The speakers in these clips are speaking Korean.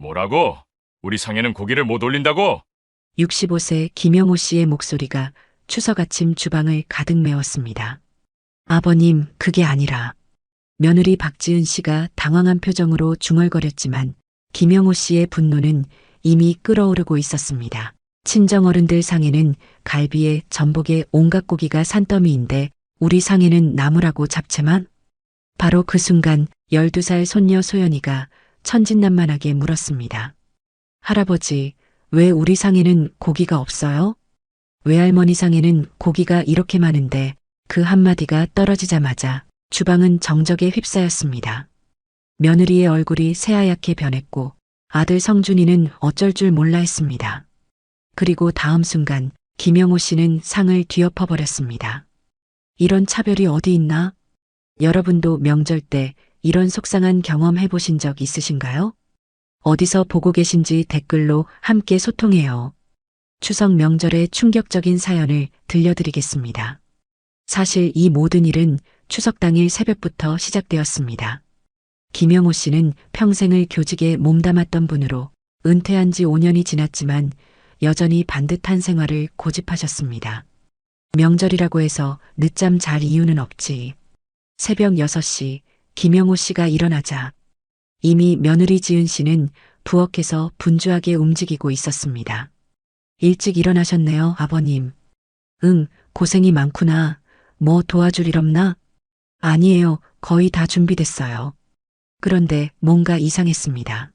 뭐라고? 우리 상에는 고기를 못 올린다고? 65세 김영호 씨의 목소리가 추석 아침 주방을 가득 메웠습니다. 아버님, 그게 아니라 며느리 박지은 씨가 당황한 표정으로 중얼거렸지만 김영호 씨의 분노는 이미 끓어오르고 있었습니다. 친정어른들 상에는 갈비에 전복에 온갖 고기가 산더미인데 우리 상에는 나물하고 잡채만? 바로 그 순간 12살 손녀 소연이가 천진난만하게 물었습니다. 할아버지, 왜 우리 상에는 고기가 없어요? 외할머니 상에는 고기가 이렇게 많은데 그 한마디가 떨어지자마자 주방은 정적에 휩싸였습니다. 며느리의 얼굴이 새하얗게 변했고 아들 성준이는 어쩔 줄 몰라 했습니다. 그리고 다음 순간 김영호 씨는 상을 뒤엎어 버렸습니다. 이런 차별이 어디 있나? 여러분도 명절 때 이런 속상한 경험 해보신 적 있으신가요? 어디서 보고 계신지 댓글로 함께 소통해요. 추석 명절의 충격적인 사연을 들려드리겠습니다. 사실 이 모든 일은 추석 당일 새벽부터 시작되었습니다. 김영호 씨는 평생을 교직에 몸담았던 분으로 은퇴한 지 5년이 지났지만 여전히 반듯한 생활을 고집하셨습니다. 명절이라고 해서 늦잠 잘 이유는 없지. 새벽 6시 김영호 씨가 일어나자 이미 며느리 지은 씨는 부엌에서 분주하게 움직이고 있었습니다. 일찍 일어나셨네요, 아버님. 응, 고생이 많구나. 뭐 도와줄 일 없나? 아니에요, 거의 다 준비됐어요. 그런데 뭔가 이상했습니다.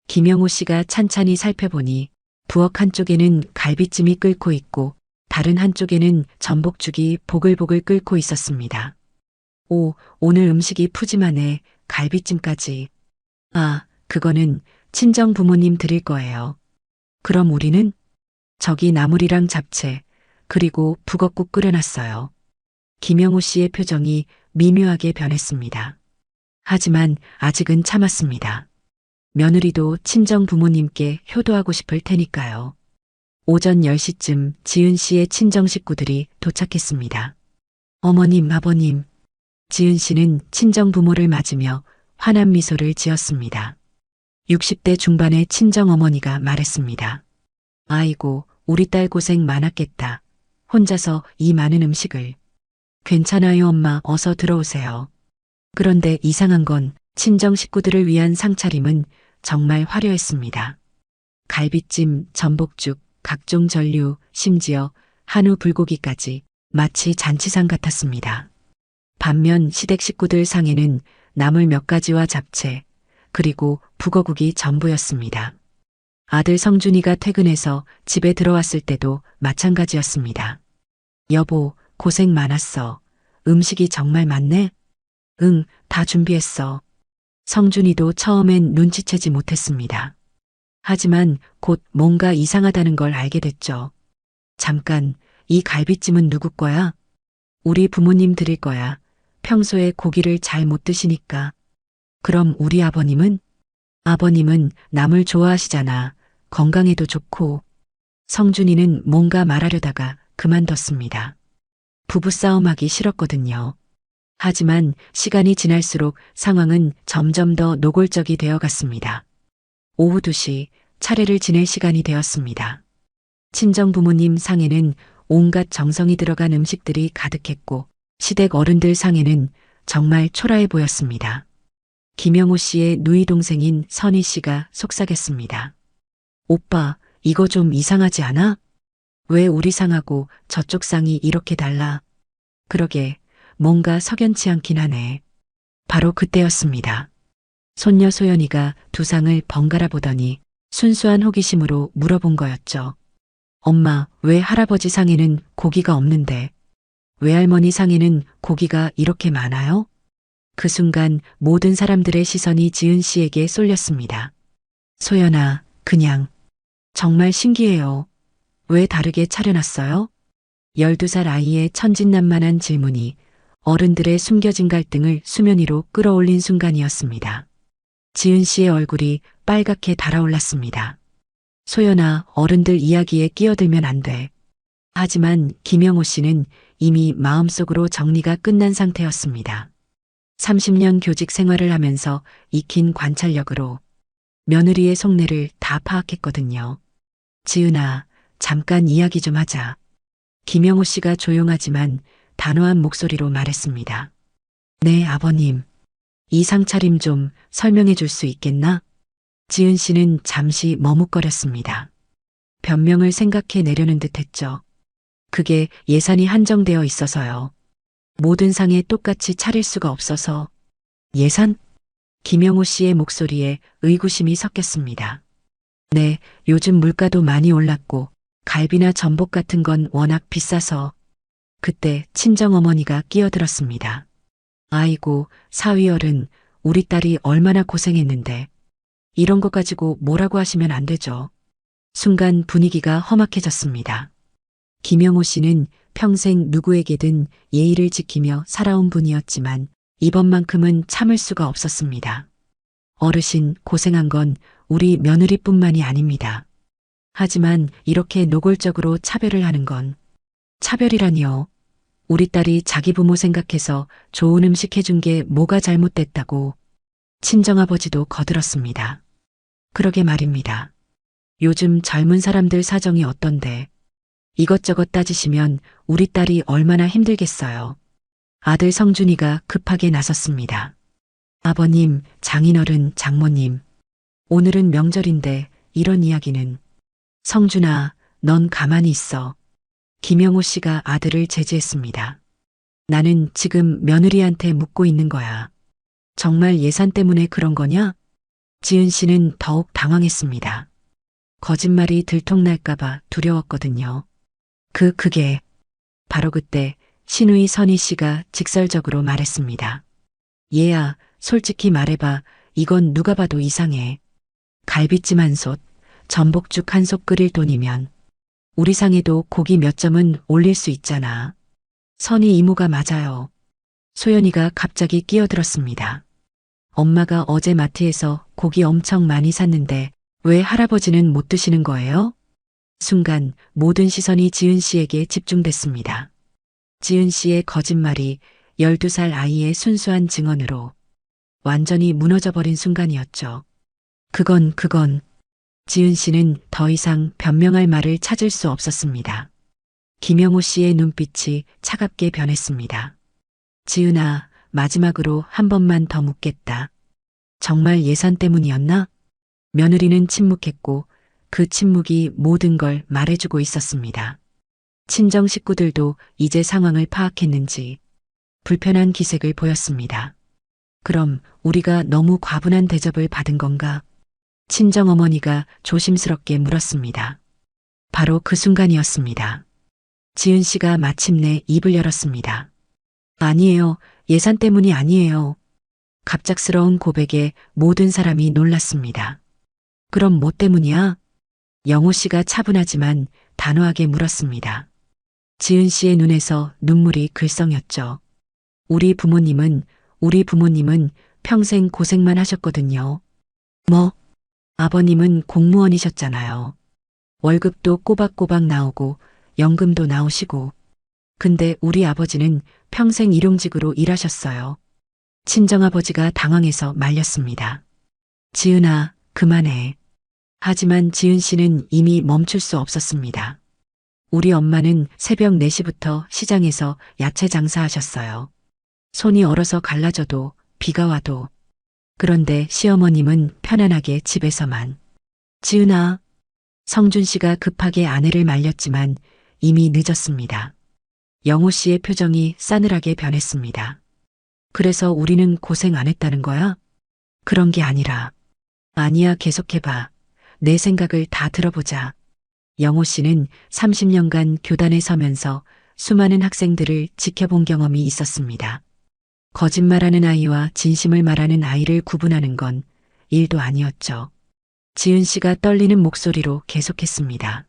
김영호 씨가 찬찬히 살펴보니 부엌 한쪽에는 갈비찜이 끓고 있고 다른 한쪽에는 전복죽이 보글보글 끓고 있었습니다. 오, 오늘 음식이 푸짐하네. 갈비찜까지. 아, 그거는 친정 부모님 드릴 거예요. 그럼 우리는? 저기 나물이랑 잡채, 그리고 북엇국 끓여놨어요. 김영호 씨의 표정이 미묘하게 변했습니다. 하지만 아직은 참았습니다. 며느리도 친정 부모님께 효도하고 싶을 테니까요. 오전 10시쯤 지은 씨의 친정 식구들이 도착했습니다. 어머님, 아버님. 지은 씨는 친정 부모를 맞으며 환한 미소를 지었습니다. 60대 중반의 친정 어머니가 말했습니다. 아이고, 우리 딸 고생 많았겠다. 혼자서 이 많은 음식을. 괜찮아요, 엄마. 어서 들어오세요. 그런데 이상한 건 친정 식구들을 위한 상차림은 정말 화려했습니다. 갈비찜, 전복죽, 각종 전류, 심지어 한우 불고기까지 마치 잔치상 같았습니다. 반면 시댁 식구들 상에는 나물 몇 가지와 잡채, 그리고 북어국이 전부였습니다. 아들 성준이가 퇴근해서 집에 들어왔을 때도 마찬가지였습니다. 여보, 고생 많았어. 음식이 정말 많네? 응, 다 준비했어. 성준이도 처음엔 눈치채지 못했습니다. 하지만 곧 뭔가 이상하다는 걸 알게 됐죠. 잠깐, 이 갈비찜은 누구 거야? 우리 부모님 드릴 거야. 평소에 고기를 잘 못 드시니까. 그럼 우리 아버님은? 아버님은 나물 좋아하시잖아. 건강에도 좋고. 성준이는 뭔가 말하려다가 그만뒀습니다. 부부싸움하기 싫었거든요. 하지만 시간이 지날수록 상황은 점점 더 노골적이 되어 갔습니다. 오후 2시 차례를 지낼 시간이 되었습니다. 친정 부모님 상에는 온갖 정성이 들어간 음식들이 가득했고 시댁 어른들 상에는 정말 초라해 보였습니다. 김영호 씨의 누이 동생인 선희 씨가 속삭였습니다. 오빠, 이거 좀 이상하지 않아? 왜 우리 상하고 저쪽 상이 이렇게 달라? 그러게, 뭔가 석연치 않긴 하네. 바로 그때였습니다. 손녀 소연이가 두 상을 번갈아 보더니 순수한 호기심으로 물어본 거였죠. 엄마, 왜 할아버지 상에는 고기가 없는데? 외할머니 상에는 고기가 이렇게 많아요? 그 순간 모든 사람들의 시선이 지은 씨에게 쏠렸습니다. 소연아, 그냥 정말 신기해요. 왜 다르게 차려놨어요? 12살 아이의 천진난만한 질문이 어른들의 숨겨진 갈등을 수면 위로 끌어올린 순간이었습니다. 지은 씨의 얼굴이 빨갛게 달아올랐습니다. 소연아, 어른들 이야기에 끼어들면 안 돼. 하지만 김영호 씨는 이미 마음속으로 정리가 끝난 상태였습니다. 30년 교직 생활을 하면서 익힌 관찰력으로 며느리의 속내를 다 파악했거든요. 지은아, 잠깐 이야기 좀 하자. 김영호 씨가 조용하지만 단호한 목소리로 말했습니다. 네, 아버님. 이 상차림 좀 설명해 줄 수 있겠나? 지은 씨는 잠시 머뭇거렸습니다. 변명을 생각해 내려는 듯 했죠. 그게 예산이 한정되어 있어서요. 모든 상에 똑같이 차릴 수가 없어서. 예산? 김영호 씨의 목소리에 의구심이 섞였습니다. 네, 요즘 물가도 많이 올랐고 갈비나 전복 같은 건 워낙 비싸서. 그때 친정어머니가 끼어들었습니다. 아이고, 사위어른, 우리 딸이 얼마나 고생했는데 이런 거 가지고 뭐라고 하시면 안 되죠. 순간 분위기가 험악해졌습니다. 김영호 씨는 평생 누구에게든 예의를 지키며 살아온 분이었지만 이번만큼은 참을 수가 없었습니다. 어르신, 고생한 건 우리 며느리뿐만이 아닙니다. 하지만 이렇게 노골적으로 차별을 하는 건 차별이라니요. 우리 딸이 자기 부모 생각해서 좋은 음식 해준 게 뭐가 잘못됐다고. 친정아버지도 거들었습니다. 그러게 말입니다. 요즘 젊은 사람들 사정이 어떤데 이것저것 따지시면 우리 딸이 얼마나 힘들겠어요. 아들 성준이가 급하게 나섰습니다. 아버님, 장인어른, 장모님. 오늘은 명절인데 이런 이야기는. 성준아, 넌 가만히 있어. 김영호 씨가 아들을 제지했습니다. 나는 지금 며느리한테 묻고 있는 거야. 정말 예산 때문에 그런 거냐? 지은 씨는 더욱 당황했습니다. 거짓말이 들통날까봐 두려웠거든요. 그게. 바로 그때 신우이 선희 씨가 직설적으로 말했습니다. 얘야, 솔직히 말해봐. 이건 누가 봐도 이상해. 갈비찜 한 솥, 전복죽 한 솥 끓일 돈이면 우리 상에도 고기 몇 점은 올릴 수 있잖아. 선희 이모가 맞아요. 소연이가 갑자기 끼어들었습니다. 엄마가 어제 마트에서 고기 엄청 많이 샀는데 왜 할아버지는 못 드시는 거예요? 순간 모든 시선이 지은 씨에게 집중됐습니다. 지은 씨의 거짓말이 12살 아이의 순수한 증언으로 완전히 무너져버린 순간이었죠. 그건 지은 씨는 더 이상 변명할 말을 찾을 수 없었습니다. 김영호 씨의 눈빛이 차갑게 변했습니다. 지은아, 마지막으로 한 번만 더 묻겠다. 정말 예산 때문이었나? 며느리는 침묵했고 그 침묵이 모든 걸 말해주고 있었습니다. 친정 식구들도 이제 상황을 파악했는지 불편한 기색을 보였습니다. 그럼 우리가 너무 과분한 대접을 받은 건가? 친정어머니가 조심스럽게 물었습니다. 바로 그 순간이었습니다. 지은 씨가 마침내 입을 열었습니다. 아니에요. 예산 때문이 아니에요. 갑작스러운 고백에 모든 사람이 놀랐습니다. 그럼 뭐 때문이야? 영호 씨가 차분하지만 단호하게 물었습니다. 지은 씨의 눈에서 눈물이 글썽였죠. 우리 부모님은 평생 고생만 하셨거든요. 뭐? 아버님은 공무원이셨잖아요. 월급도 꼬박꼬박 나오고 연금도 나오시고. 근데 우리 아버지는 평생 일용직으로 일하셨어요. 친정아버지가 당황해서 말렸습니다. 지은아, 그만해. 하지만 지은 씨는 이미 멈출 수 없었습니다. 우리 엄마는 새벽 4시부터 시장에서 야채 장사하셨어요. 손이 얼어서 갈라져도 비가 와도. 그런데 시어머님은 편안하게 집에서만. 지은아. 성준 씨가 급하게 아내를 말렸지만 이미 늦었습니다. 영호 씨의 표정이 싸늘하게 변했습니다. 그래서 우리는 고생 안 했다는 거야? 그런 게 아니라. 아니야, 계속해봐. 내 생각을 다 들어보자. 영호 씨는 30년간 교단에 서면서 수많은 학생들을 지켜본 경험이 있었습니다. 거짓말하는 아이와 진심을 말하는 아이를 구분하는 건 일도 아니었죠. 지은 씨가 떨리는 목소리로 계속했습니다.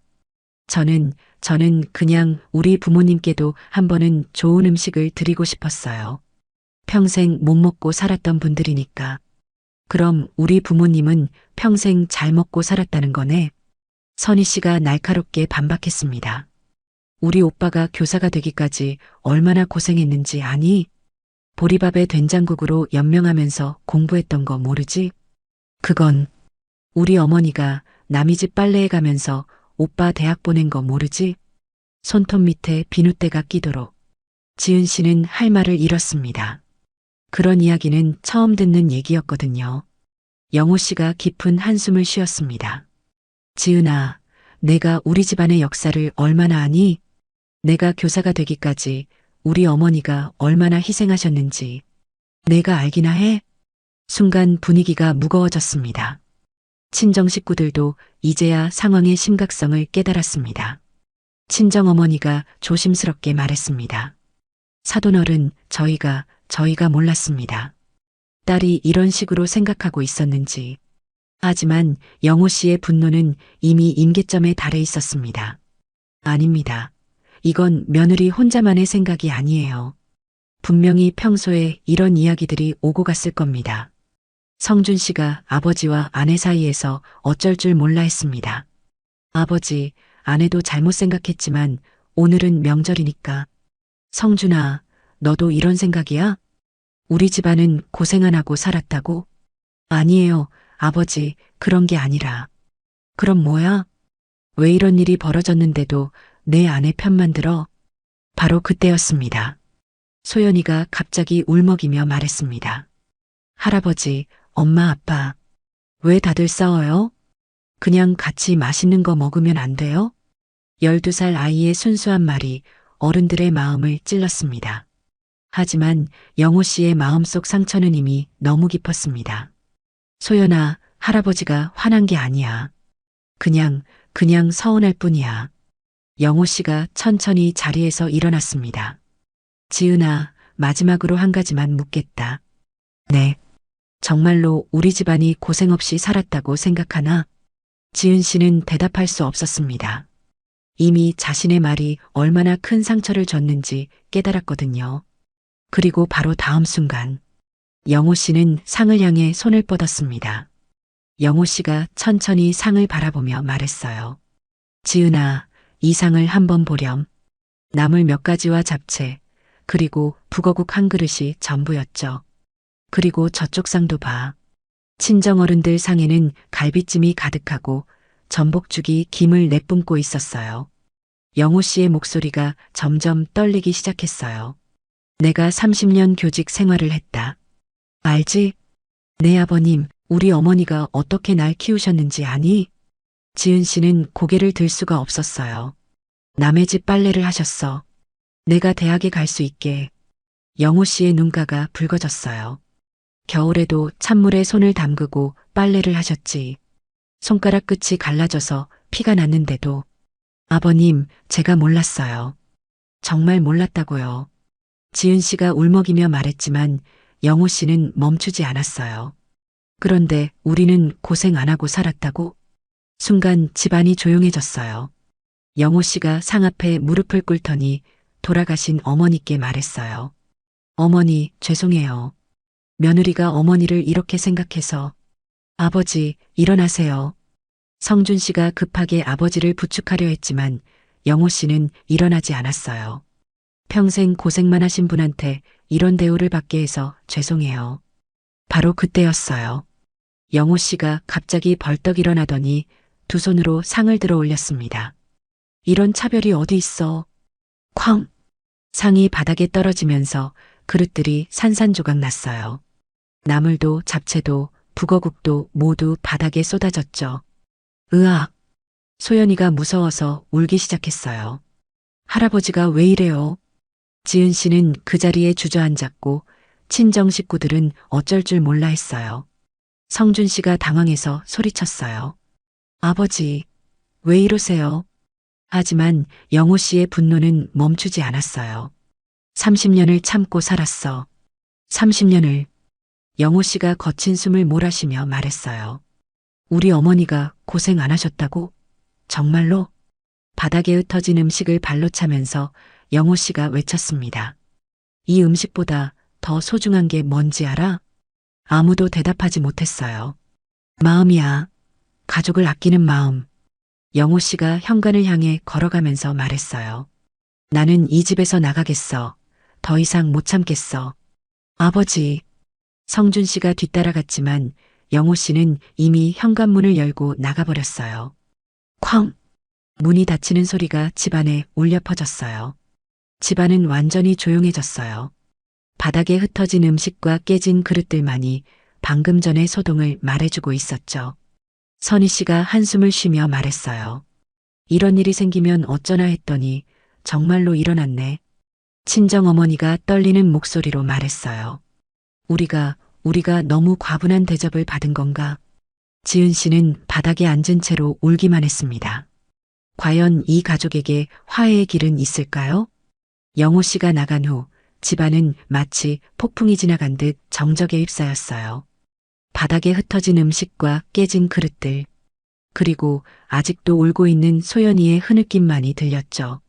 저는 그냥 우리 부모님께도 한 번은 좋은 음식을 드리고 싶었어요. 평생 못 먹고 살았던 분들이니까. 그럼 우리 부모님은 평생 잘 먹고 살았다는 거네? 선희 씨가 날카롭게 반박했습니다. 우리 오빠가 교사가 되기까지 얼마나 고생했는지 아니? 보리밥에 된장국으로 연명하면서 공부했던 거 모르지? 그건 우리 어머니가 남이 집 빨래해 가면서 오빠 대학 보낸 거 모르지? 손톱 밑에 비누때가 끼도록. 지은 씨는 할 말을 잃었습니다. 그런 이야기는 처음 듣는 얘기였거든요. 영호 씨가 깊은 한숨을 쉬었습니다. 지은아, 내가 우리 집안의 역사를 얼마나 아니? 내가 교사가 되기까지 우리 어머니가 얼마나 희생하셨는지 내가 알기나 해? 순간 분위기가 무거워졌습니다. 친정 식구들도 이제야 상황의 심각성을 깨달았습니다. 친정어머니가 조심스럽게 말했습니다. 사돈어른, 저희가 몰랐습니다. 딸이 이런 식으로 생각하고 있었는지. 하지만 영호 씨의 분노는 이미 임계점에 달해 있었습니다. 아닙니다. 이건 며느리 혼자만의 생각이 아니에요. 분명히 평소에 이런 이야기들이 오고 갔을 겁니다. 성준 씨가 아버지와 아내 사이에서 어쩔 줄 몰라 했습니다. 아버지, 아내도 잘못 생각했지만 오늘은 명절이니까. 성준아, 너도 이런 생각이야? 우리 집안은 고생 안 하고 살았다고? 아니에요, 아버지, 그런 게 아니라. 그럼 뭐야? 왜 이런 일이 벌어졌는데도 내 아내 편만 들어? 바로 그때였습니다. 소연이가 갑자기 울먹이며 말했습니다. 할아버지, 엄마, 아빠, 왜 다들 싸워요? 그냥 같이 맛있는 거 먹으면 안 돼요? 12살 아이의 순수한 말이 어른들의 마음을 찔렀습니다. 하지만 영호 씨의 마음속 상처는 이미 너무 깊었습니다. 소연아, 할아버지가 화난 게 아니야. 그냥 서운할 뿐이야. 영호 씨가 천천히 자리에서 일어났습니다. 지은아, 마지막으로 한 가지만 묻겠다. 네. 정말로 우리 집안이 고생 없이 살았다고 생각하나? 지은 씨는 대답할 수 없었습니다. 이미 자신의 말이 얼마나 큰 상처를 줬는지 깨달았거든요. 그리고 바로 다음 순간 영호 씨는 상을 향해 손을 뻗었습니다. 영호 씨가 천천히 상을 바라보며 말했어요. 지은아, 이 상을 한번 보렴. 나물 몇 가지와 잡채, 그리고 북어국 한 그릇이 전부였죠. 그리고 저쪽 상도 봐. 친정어른들 상에는 갈비찜이 가득하고 전복죽이 김을 내뿜고 있었어요. 영호 씨의 목소리가 점점 떨리기 시작했어요. 내가 30년 교직 생활을 했다. 알지? 내 아버님, 우리 어머니가 어떻게 날 키우셨는지 아니? 지은 씨는 고개를 들 수가 없었어요. 남의 집 빨래를 하셨어. 내가 대학에 갈 수 있게. 영호 씨의 눈가가 붉어졌어요. 겨울에도 찬물에 손을 담그고 빨래를 하셨지. 손가락 끝이 갈라져서 피가 났는데도. 아버님, 제가 몰랐어요. 정말 몰랐다고요. 지은 씨가 울먹이며 말했지만 영호 씨는 멈추지 않았어요. 그런데 우리는 고생 안 하고 살았다고? 순간 집안이 조용해졌어요. 영호 씨가 상 앞에 무릎을 꿇더니 돌아가신 어머니께 말했어요. 어머니, 죄송해요. 며느리가 어머니를 이렇게 생각해서. 아버지, 일어나세요. 성준 씨가 급하게 아버지를 부축하려 했지만 영호 씨는 일어나지 않았어요. 평생 고생만 하신 분한테 이런 대우를 받게 해서 죄송해요. 바로 그때였어요. 영호 씨가 갑자기 벌떡 일어나더니 두 손으로 상을 들어 올렸습니다. 이런 차별이 어디 있어? 쾅! 상이 바닥에 떨어지면서 그릇들이 산산조각 났어요. 나물도 잡채도 북어국도 모두 바닥에 쏟아졌죠. 으악! 소연이가 무서워서 울기 시작했어요. 할아버지가 왜 이래요? 지은 씨는 그 자리에 주저앉았고 친정 식구들은 어쩔 줄 몰라 했어요. 성준 씨가 당황해서 소리쳤어요. 아버지, 왜 이러세요? 하지만 영호 씨의 분노는 멈추지 않았어요. 30년을 참고 살았어. 30년을. 영호 씨가 거친 숨을 몰아쉬며 말했어요. 우리 어머니가 고생 안 하셨다고? 정말로? 바닥에 흩어진 음식을 발로 차면서 영호 씨가 외쳤습니다. 이 음식보다 더 소중한 게 뭔지 알아? 아무도 대답하지 못했어요. 마음이야. 가족을 아끼는 마음. 영호 씨가 현관을 향해 걸어가면서 말했어요. 나는 이 집에서 나가겠어. 더 이상 못 참겠어. 아버지. 성준 씨가 뒤따라갔지만 영호 씨는 이미 현관문을 열고 나가버렸어요. 쾅! 문이 닫히는 소리가 집안에 울려 퍼졌어요. 집안은 완전히 조용해졌어요. 바닥에 흩어진 음식과 깨진 그릇들만이 방금 전의 소동을 말해주고 있었죠. 선희 씨가 한숨을 쉬며 말했어요. 이런 일이 생기면 어쩌나 했더니 정말로 일어났네. 친정어머니가 떨리는 목소리로 말했어요. 우리가 너무 과분한 대접을 받은 건가? 지은 씨는 바닥에 앉은 채로 울기만 했습니다. 과연 이 가족에게 화해의 길은 있을까요? 영호 씨가 나간 후 집안은 마치 폭풍이 지나간 듯 정적에 휩싸였어요. 바닥에 흩어진 음식과 깨진 그릇들, 그리고 아직도 울고 있는 소연이의 흐느낌만이 들렸죠.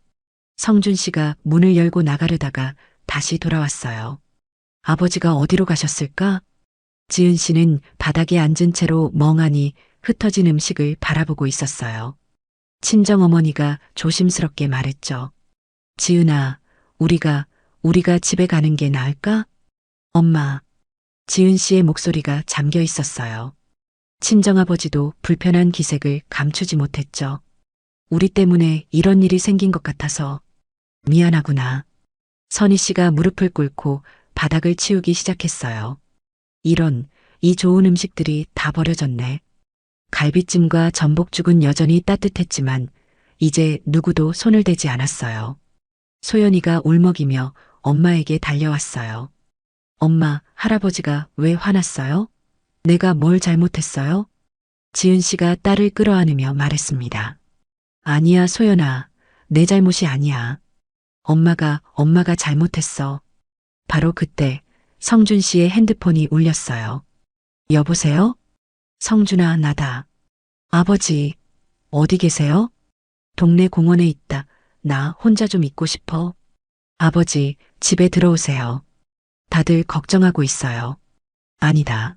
성준 씨가 문을 열고 나가려다가 다시 돌아왔어요. 아버지가 어디로 가셨을까? 지은 씨는 바닥에 앉은 채로 멍하니 흩어진 음식을 바라보고 있었어요. 친정어머니가 조심스럽게 말했죠. 지은아, 우리가 집에 가는 게 나을까? 엄마. 지은 씨의 목소리가 잠겨 있었어요. 친정아버지도 불편한 기색을 감추지 못했죠. 우리 때문에 이런 일이 생긴 것 같아서 미안하구나. 선희 씨가 무릎을 꿇고 바닥을 치우기 시작했어요. 이 좋은 음식들이 다 버려졌네. 갈비찜과 전복죽은 여전히 따뜻했지만 이제 누구도 손을 대지 않았어요. 소연이가 울먹이며 엄마에게 달려왔어요. 엄마, 할아버지가 왜 화났어요? 내가 뭘 잘못했어요? 지은 씨가 딸을 끌어안으며 말했습니다. 아니야, 소연아. 내 잘못이 아니야. 엄마가 잘못했어. 바로 그때 성준 씨의 핸드폰이 울렸어요. 여보세요? 성준아, 나다. 아버지, 어디 계세요? 동네 공원에 있다. 나 혼자 좀 있고 싶어. 아버지, 집에 들어오세요. 다들 걱정하고 있어요. 아니다.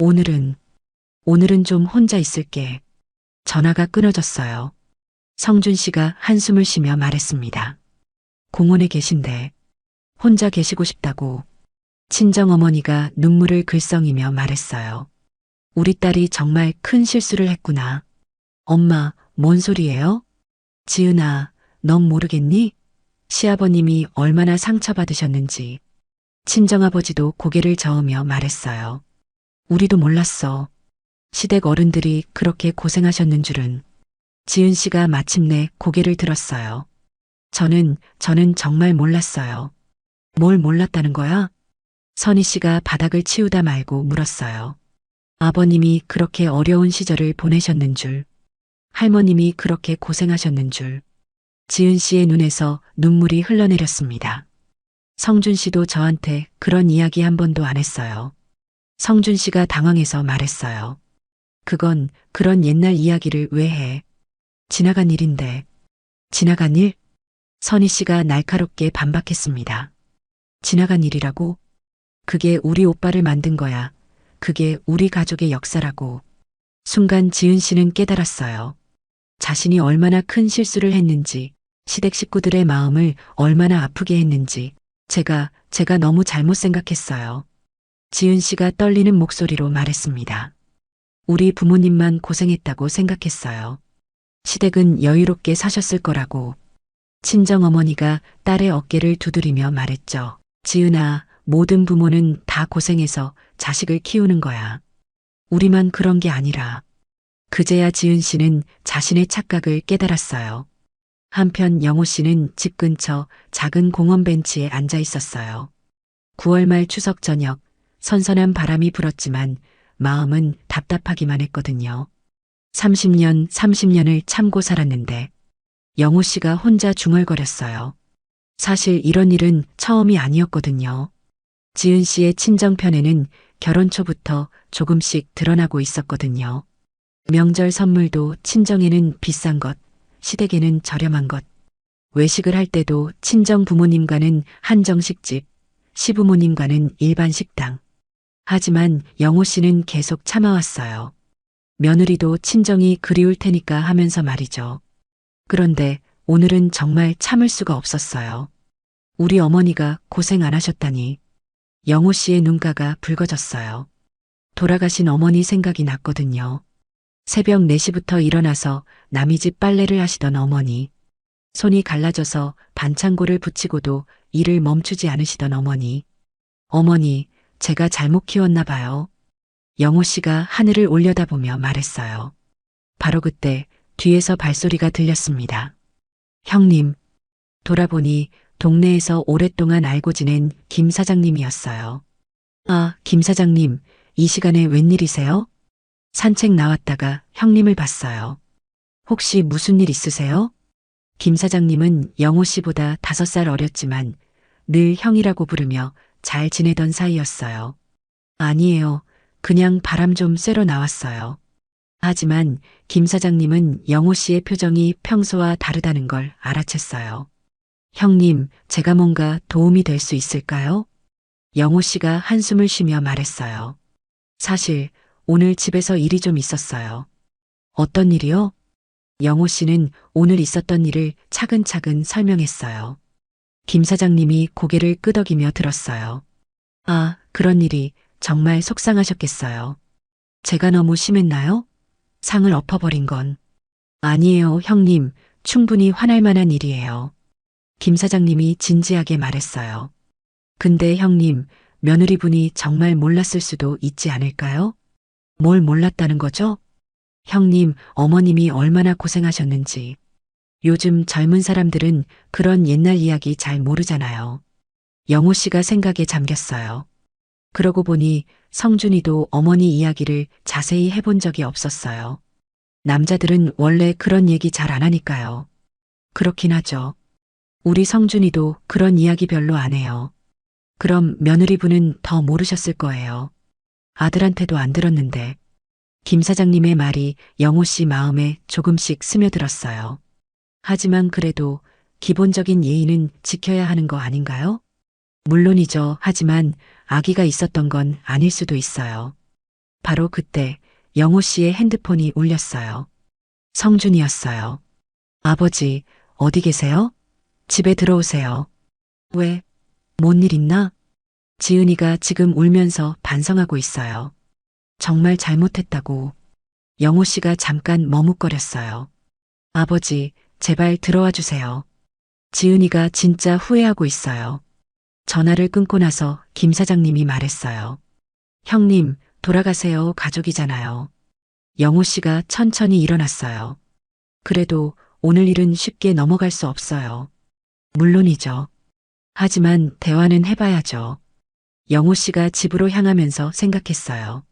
오늘은 좀 혼자 있을게. 전화가 끊어졌어요. 성준 씨가 한숨을 쉬며 말했습니다. 공원에 계신데 혼자 계시고 싶다고. 친정어머니가 눈물을 글썽이며 말했어요. 우리 딸이 정말 큰 실수를 했구나. 엄마, 뭔 소리예요? 지은아, 넌 모르겠니? 시아버님이 얼마나 상처받으셨는지. 친정아버지도 고개를 저으며 말했어요. 우리도 몰랐어. 시댁 어른들이 그렇게 고생하셨는 줄은. 지은 씨가 마침내 고개를 들었어요. 저는 정말 몰랐어요. 뭘 몰랐다는 거야? 선희 씨가 바닥을 치우다 말고 물었어요. 아버님이 그렇게 어려운 시절을 보내셨는 줄. 할머님이 그렇게 고생하셨는 줄. 지은 씨의 눈에서 눈물이 흘러내렸습니다. 성준 씨도 저한테 그런 이야기 한 번도 안 했어요. 성준 씨가 당황해서 말했어요. 그런 옛날 이야기를 왜 해? 지나간 일인데. 지나간 일? 선희 씨가 날카롭게 반박했습니다. 지나간 일이라고? 그게 우리 오빠를 만든 거야. 그게 우리 가족의 역사라고. 순간 지은 씨는 깨달았어요. 자신이 얼마나 큰 실수를 했는지, 시댁 식구들의 마음을 얼마나 아프게 했는지, 제가 너무 잘못 생각했어요. 지은 씨가 떨리는 목소리로 말했습니다. 우리 부모님만 고생했다고 생각했어요. 시댁은 여유롭게 사셨을 거라고. 친정어머니가 딸의 어깨를 두드리며 말했죠. 지은아, 모든 부모는 다 고생해서 자식을 키우는 거야. 우리만 그런 게 아니라. 그제야 지은 씨는 자신의 착각을 깨달았어요. 한편 영호 씨는 집 근처 작은 공원 벤치에 앉아 있었어요. 9월 말 추석 저녁, 선선한 바람이 불었지만 마음은 답답하기만 했거든요. 30년을 참고 살았는데 영호 씨가 혼자 중얼거렸어요. 사실 이런 일은 처음이 아니었거든요. 지은 씨의 친정편에는 결혼 초부터 조금씩 드러나고 있었거든요. 명절 선물도 친정에는 비싼 것, 시댁에는 저렴한 것. 외식을 할 때도 친정 부모님과는 한정식집, 시부모님과는 일반 식당. 하지만 영호 씨는 계속 참아왔어요. 며느리도 친정이 그리울 테니까 하면서 말이죠. 그런데 오늘은 정말 참을 수가 없었어요. 우리 어머니가 고생 안 하셨다니. 영호 씨의 눈가가 붉어졌어요. 돌아가신 어머니 생각이 났거든요. 새벽 4시부터 일어나서 남의 집 빨래를 하시던 어머니. 손이 갈라져서 반창고를 붙이고도 일을 멈추지 않으시던 어머니. 어머니, 제가 잘못 키웠나 봐요. 영호 씨가 하늘을 올려다보며 말했어요. 바로 그때 뒤에서 발소리가 들렸습니다. 형님, 돌아보니 동네에서 오랫동안 알고 지낸 김 사장님이었어요. 아, 김 사장님, 이 시간에 웬일이세요? 산책 나왔다가 형님을 봤어요. 혹시 무슨 일 있으세요? 김 사장님은 영호 씨보다 5살 어렸지만 늘 형이라고 부르며 잘 지내던 사이였어요. 아니에요. 그냥 바람 좀 쐬러 나왔어요. 하지만 김 사장님은 영호 씨의 표정이 평소와 다르다는 걸 알아챘어요. 형님, 제가 뭔가 도움이 될 수 있을까요? 영호 씨가 한숨을 쉬며 말했어요. 사실 오늘 집에서 일이 좀 있었어요. 어떤 일이요? 영호 씨는 오늘 있었던 일을 차근차근 설명했어요. 김 사장님이 고개를 끄덕이며 들었어요. 아, 그런 일이 정말 속상하셨겠어요. 제가 너무 심했나요? 상을 엎어버린 건. 아니에요, 형님. 충분히 화날 만한 일이에요. 김 사장님이 진지하게 말했어요. 근데 형님, 며느리분이 정말 몰랐을 수도 있지 않을까요? 뭘 몰랐다는 거죠? 형님, 어머님이 얼마나 고생하셨는지. 요즘 젊은 사람들은 그런 옛날 이야기 잘 모르잖아요. 영호 씨가 생각에 잠겼어요. 그러고 보니 성준이도 어머니 이야기를 자세히 해본 적이 없었어요. 남자들은 원래 그런 얘기 잘 안 하니까요. 그렇긴 하죠. 우리 성준이도 그런 이야기 별로 안 해요. 그럼 며느리분은 더 모르셨을 거예요. 아들한테도 안 들었는데. 김 사장님의 말이 영호 씨 마음에 조금씩 스며들었어요. 하지만 그래도 기본적인 예의는 지켜야 하는 거 아닌가요? 물론이죠. 하지만 아기가 있었던 건 아닐 수도 있어요. 바로 그때 영호 씨의 핸드폰이 울렸어요. 성준이었어요. 아버지, 어디 계세요? 집에 들어오세요. 왜? 뭔 일 있나? 지은이가 지금 울면서 반성하고 있어요. 정말 잘못했다고. 영호 씨가 잠깐 머뭇거렸어요. 아버지, 제발 들어와 주세요. 지은이가 진짜 후회하고 있어요. 전화를 끊고 나서 김 사장님이 말했어요. 형님, 돌아가세요. 가족이잖아요. 영호 씨가 천천히 일어났어요. 그래도 오늘 일은 쉽게 넘어갈 수 없어요. 물론이죠. 하지만 대화는 해봐야죠. 영호 씨가 집으로 향하면서 생각했어요.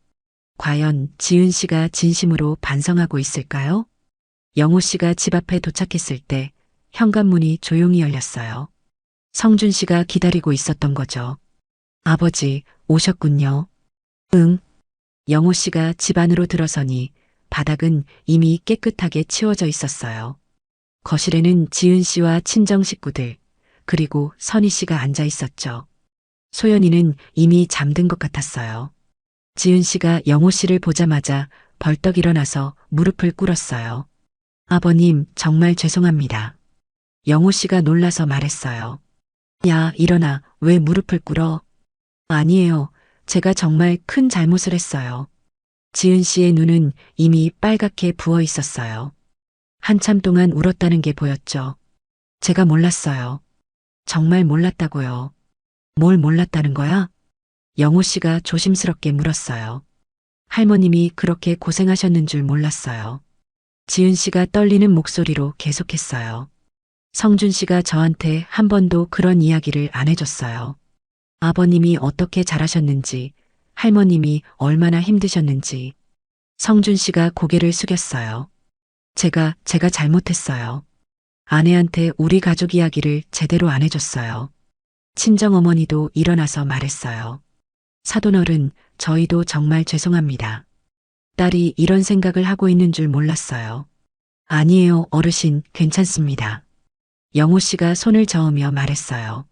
과연 지은 씨가 진심으로 반성하고 있을까요? 영호 씨가 집 앞에 도착했을 때 현관문이 조용히 열렸어요. 성준 씨가 기다리고 있었던 거죠. 아버지, 오셨군요. 응. 영호 씨가 집 안으로 들어서니 바닥은 이미 깨끗하게 치워져 있었어요. 거실에는 지은 씨와 친정 식구들, 그리고 선희 씨가 앉아 있었죠. 소연이는 이미 잠든 것 같았어요. 지은 씨가 영호 씨를 보자마자 벌떡 일어나서 무릎을 꿇었어요. 아버님, 정말 죄송합니다. 영호 씨가 놀라서 말했어요. 야, 일어나. 왜 무릎을 꿇어? 아니에요. 제가 정말 큰 잘못을 했어요. 지은 씨의 눈은 이미 빨갛게 부어 있었어요. 한참 동안 울었다는 게 보였죠. 제가 몰랐어요. 정말 몰랐다고요. 뭘 몰랐다는 거야? 영호 씨가 조심스럽게 물었어요. 할머님이 그렇게 고생하셨는 줄 몰랐어요. 지은 씨가 떨리는 목소리로 계속했어요. 성준 씨가 저한테 한 번도 그런 이야기를 안 해줬어요. 아버님이 어떻게 잘하셨는지, 할머님이 얼마나 힘드셨는지. 성준 씨가 고개를 숙였어요. 제가 잘못했어요. 아내한테 우리 가족 이야기를 제대로 안 해줬어요. 친정어머니도 일어나서 말했어요. 사돈어른, 저희도 정말 죄송합니다. 딸이 이런 생각을 하고 있는 줄 몰랐어요. 아니에요, 어르신, 괜찮습니다. 영호 씨가 손을 저으며 말했어요.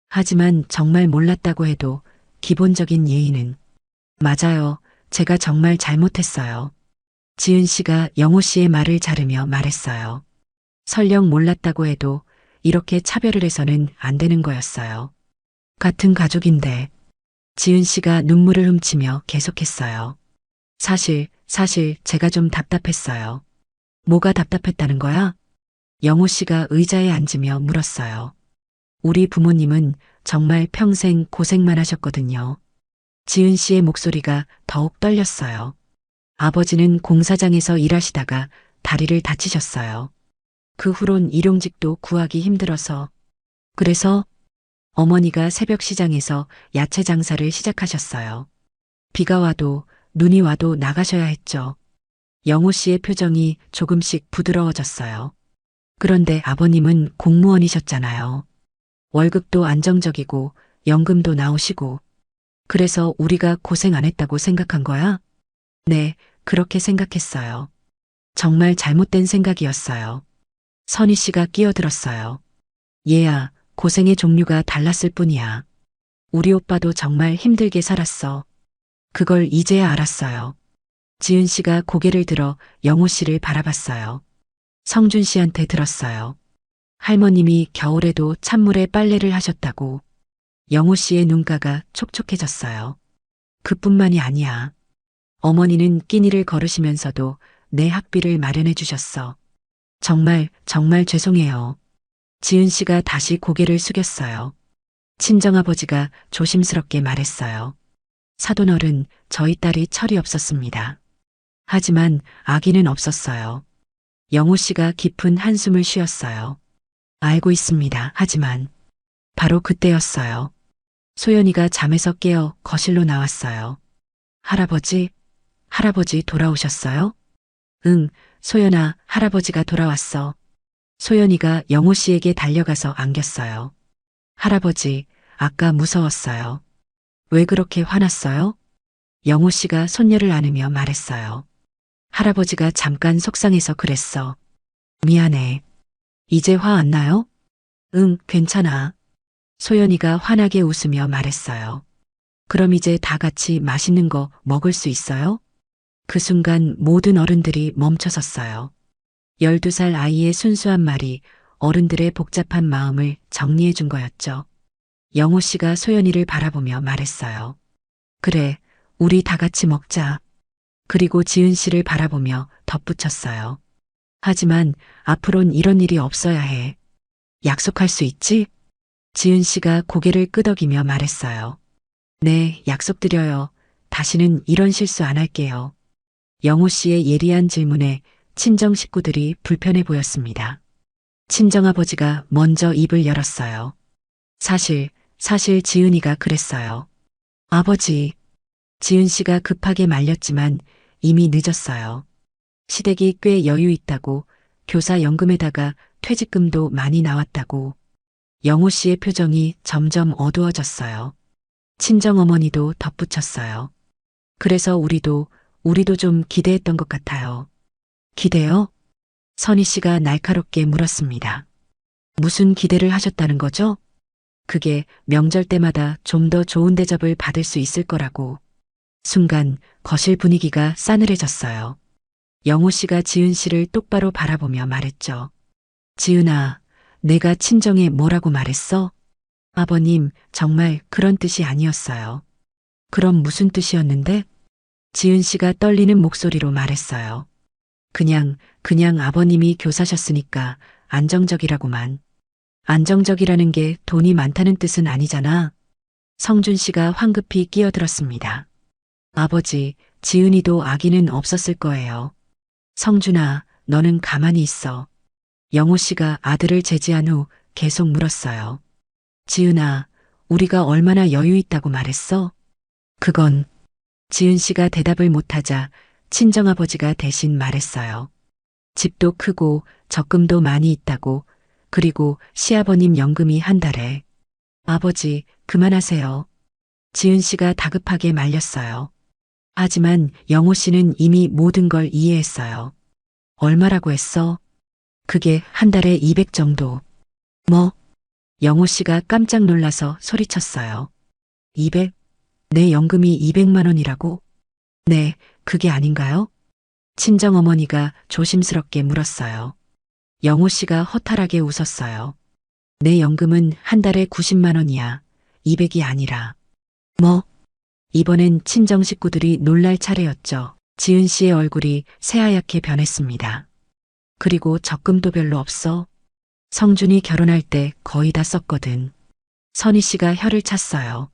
하지만 정말 몰랐다고 해도 기본적인 예의는. 맞아요. 제가 정말 잘못했어요. 지은 씨가 영호 씨의 말을 자르며 말했어요. 설령 몰랐다고 해도 이렇게 차별을 해서는 안 되는 거였어요. 같은 가족인데. 지은 씨가 눈물을 훔치며 계속했어요. 사실 제가 좀 답답했어요. 뭐가 답답했다는 거야? 영호 씨가 의자에 앉으며 물었어요. 우리 부모님은 정말 평생 고생만 하셨거든요. 지은 씨의 목소리가 더욱 떨렸어요. 아버지는 공사장에서 일하시다가 다리를 다치셨어요. 그 후론 일용직도 구하기 힘들어서. 그래서 어머니가 새벽 시장에서 야채 장사를 시작하셨어요. 비가 와도 눈이 와도 나가셔야 했죠. 영호 씨의 표정이 조금씩 부드러워졌어요. 그런데 아버님은 공무원이셨잖아요. 월급도 안정적이고 연금도 나오시고. 그래서 우리가 고생 안 했다고 생각한 거야? 네, 그렇게 생각했어요. 정말 잘못된 생각이었어요. 선희 씨가 끼어들었어요. 얘야, 고생의 종류가 달랐을 뿐이야. 우리 오빠도 정말 힘들게 살았어. 그걸 이제야 알았어요. 지은 씨가 고개를 들어 영호 씨를 바라봤어요. 성준 씨한테 들었어요. 할머님이 겨울에도 찬물에 빨래를 하셨다고. 영호 씨의 눈가가 촉촉해졌어요. 그뿐만이 아니야. 어머니는 끼니를 걸으시면서도 내 학비를 마련해 주셨어. 정말 죄송해요. 지은 씨가 다시 고개를 숙였어요. 친정아버지가 조심스럽게 말했어요. 사돈어른, 저희 딸이 철이 없었습니다. 하지만 아기는 없었어요. 영호 씨가 깊은 한숨을 쉬었어요. 알고 있습니다. 하지만 바로 그때였어요. 소연이가 잠에서 깨어 거실로 나왔어요. 할아버지 돌아오셨어요? 응, 소연아, 할아버지가 돌아왔어. 소연이가 영호 씨에게 달려가서 안겼어요. 할아버지, 아까 무서웠어요. 왜 그렇게 화났어요? 영호 씨가 손녀를 안으며 말했어요. 할아버지가 잠깐 속상해서 그랬어. 미안해. 이제 화 안 나요? 응, 괜찮아. 소연이가 환하게 웃으며 말했어요. 그럼 이제 다 같이 맛있는 거 먹을 수 있어요? 그 순간 모든 어른들이 멈춰섰어요. 12살 아이의 순수한 말이 어른들의 복잡한 마음을 정리해 준 거였죠. 영호 씨가 소연이를 바라보며 말했어요. 그래, 우리 다 같이 먹자. 그리고 지은 씨를 바라보며 덧붙였어요. 하지만 앞으론 이런 일이 없어야 해. 약속할 수 있지? 지은 씨가 고개를 끄덕이며 말했어요. 네, 약속드려요. 다시는 이런 실수 안 할게요. 영호 씨의 예리한 질문에 친정 식구들이 불편해 보였습니다. 친정아버지가 먼저 입을 열었어요. 사실 지은이가 그랬어요. 아버지, 지은 씨가 급하게 말렸지만 이미 늦었어요. 시댁이 꽤 여유 있다고, 교사 연금에다가 퇴직금도 많이 나왔다고. 영호 씨의 표정이 점점 어두워졌어요. 친정어머니도 덧붙였어요. 그래서 우리도 좀 기대했던 것 같아요. 기대요? 선희 씨가 날카롭게 물었습니다. 무슨 기대를 하셨다는 거죠? 그게 명절 때마다 좀 더 좋은 대접을 받을 수 있을 거라고. 순간 거실 분위기가 싸늘해졌어요. 영호 씨가 지은 씨를 똑바로 바라보며 말했죠. 지은아, 내가 친정에 뭐라고 말했어? 아버님, 정말 그런 뜻이 아니었어요. 그럼 무슨 뜻이었는데? 지은 씨가 떨리는 목소리로 말했어요. 그냥 아버님이 교사셨으니까 안정적이라고만. 안정적이라는 게 돈이 많다는 뜻은 아니잖아. 성준 씨가 황급히 끼어들었습니다. 아버지, 지은이도 아기는 없었을 거예요. 성준아, 너는 가만히 있어. 영호 씨가 아들을 제지한 후 계속 물었어요. 지은아, 우리가 얼마나 여유 있다고 말했어? 그건 지은 씨가 대답을 못하자 친정아버지가 대신 말했어요. 집도 크고 적금도 많이 있다고. 그리고 시아버님 연금이 한 달에. 아버지, 그만하세요. 지은 씨가 다급하게 말렸어요. 하지만 영호 씨는 이미 모든 걸 이해했어요. 얼마라고 했어? 그게 한 달에 200 정도. 뭐? 영호 씨가 깜짝 놀라서 소리쳤어요. 200? 내 연금이 200만 원이라고? 네, 그게 아닌가요? 친정어머니가 조심스럽게 물었어요. 영호 씨가 허탈하게 웃었어요. 내 연금은 한 달에 90만 원이야. 200이 아니라. 뭐? 이번엔 친정 식구들이 놀랄 차례였죠. 지은 씨의 얼굴이 새하얗게 변했습니다. 그리고 적금도 별로 없어. 성준이 결혼할 때 거의 다 썼거든. 선희 씨가 혀를 찼어요.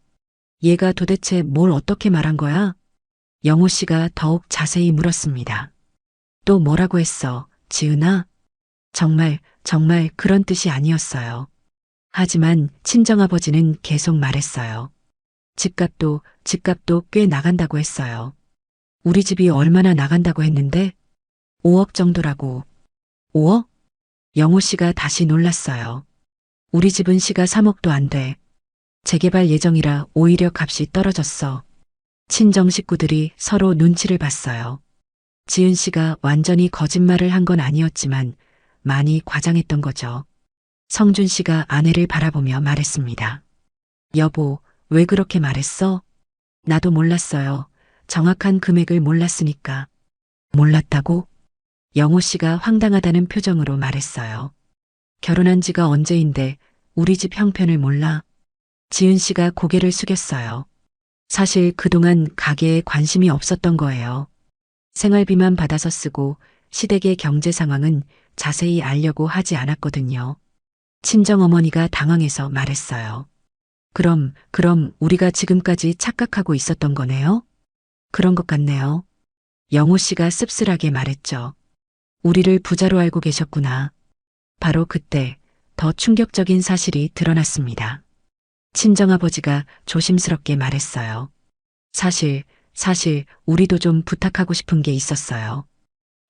얘가 도대체 뭘 어떻게 말한 거야? 영호 씨가 더욱 자세히 물었습니다. 또 뭐라고 했어, 지은아? 정말 그런 뜻이 아니었어요. 하지만 친정아버지는 계속 말했어요. 집값도 꽤 나간다고 했어요. 우리 집이 얼마나 나간다고 했는데? 5억 정도라고. 5억? 영호 씨가 다시 놀랐어요. 우리 집은 시가 3억도 안 돼. 재개발 예정이라 오히려 값이 떨어졌어. 친정 식구들이 서로 눈치를 봤어요. 지은 씨가 완전히 거짓말을 한 건 아니었지만 많이 과장했던 거죠. 성준 씨가 아내를 바라보며 말했습니다. 여보, 왜 그렇게 말했어? 나도 몰랐어요. 정확한 금액을 몰랐으니까. 몰랐다고? 영호 씨가 황당하다는 표정으로 말했어요. 결혼한 지가 언제인데 우리 집 형편을 몰라? 지은 씨가 고개를 숙였어요. 사실 그동안 가게에 관심이 없었던 거예요. 생활비만 받아서 쓰고 시댁의 경제 상황은 자세히 알려고 하지 않았거든요. 친정어머니가 당황해서 말했어요. 그럼 우리가 지금까지 착각하고 있었던 거네요? 그런 것 같네요. 영호 씨가 씁쓸하게 말했죠. 우리를 부자로 알고 계셨구나. 바로 그때 더 충격적인 사실이 드러났습니다. 친정아버지가 조심스럽게 말했어요. 사실 우리도 좀 부탁하고 싶은 게 있었어요.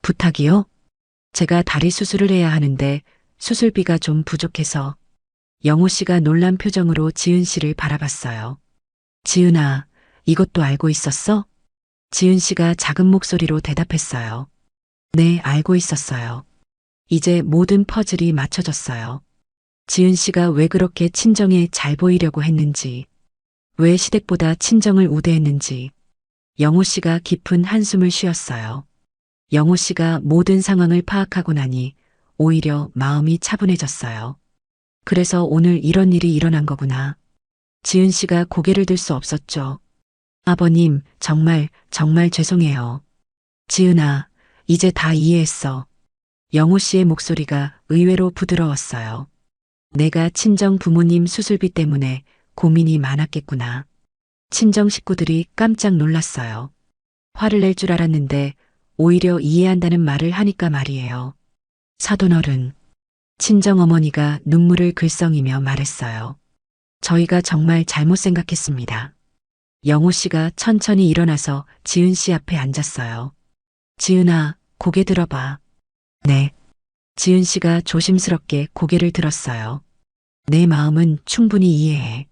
부탁이요? 제가 다리 수술을 해야 하는데 수술비가 좀 부족해서. 영호 씨가 놀란 표정으로 지은 씨를 바라봤어요. 지은아, 이것도 알고 있었어? 지은 씨가 작은 목소리로 대답했어요. 네, 알고 있었어요. 이제 모든 퍼즐이 맞춰졌어요. 지은 씨가 왜 그렇게 친정에 잘 보이려고 했는지, 왜 시댁보다 친정을 우대했는지. 영호 씨가 깊은 한숨을 쉬었어요. 영호 씨가 모든 상황을 파악하고 나니 오히려 마음이 차분해졌어요. 그래서 오늘 이런 일이 일어난 거구나. 지은 씨가 고개를 들 수 없었죠. 아버님, 정말 죄송해요. 지은아, 이제 다 이해했어. 영호 씨의 목소리가 의외로 부드러웠어요. 내가 친정 부모님 수술비 때문에 고민이 많았겠구나. 친정 식구들이 깜짝 놀랐어요. 화를 낼 줄 알았는데 오히려 이해한다는 말을 하니까 말이에요. 사돈어른, 친정어머니가 눈물을 글썽이며 말했어요. 저희가 정말 잘못 생각했습니다. 영호 씨가 천천히 일어나서 지은 씨 앞에 앉았어요. 지은아, 고개 들어봐. 네. 지은 씨가 조심스럽게 고개를 들었어요. 내 마음은 충분히 이해해.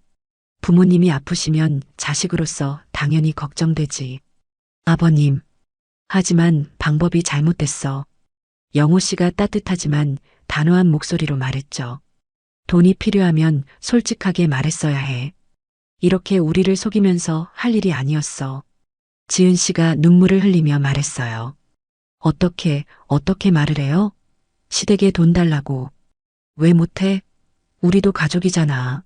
부모님이 아프시면 자식으로서 당연히 걱정되지. 아버님. 하지만 방법이 잘못됐어. 영호 씨가 따뜻하지만 단호한 목소리로 말했죠. 돈이 필요하면 솔직하게 말했어야 해. 이렇게 우리를 속이면서 할 일이 아니었어. 지은 씨가 눈물을 흘리며 말했어요. 어떻게 말을 해요? 시댁에 돈 달라고. 왜 못해? 우리도 가족이잖아.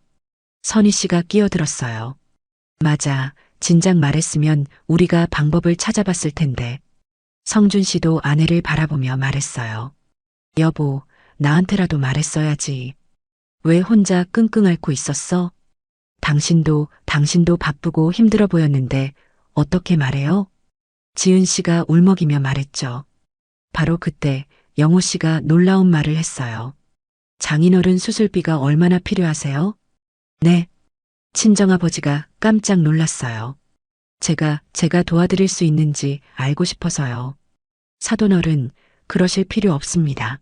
선희 씨가 끼어들었어요. 맞아. 진작 말했으면 우리가 방법을 찾아봤을 텐데. 성준 씨도 아내를 바라보며 말했어요. 여보, 나한테라도 말했어야지. 왜 혼자 끙끙 앓고 있었어? 당신도 바쁘고 힘들어 보였는데 어떻게 말해요? 지은 씨가 울먹이며 말했죠. 바로 그때 영호 씨가 놀라운 말을 했어요. 장인어른 수술비가 얼마나 필요하세요? 네. 친정아버지가 깜짝 놀랐어요. 제가 도와드릴 수 있는지 알고 싶어서요. 사돈어른, 그러실 필요 없습니다.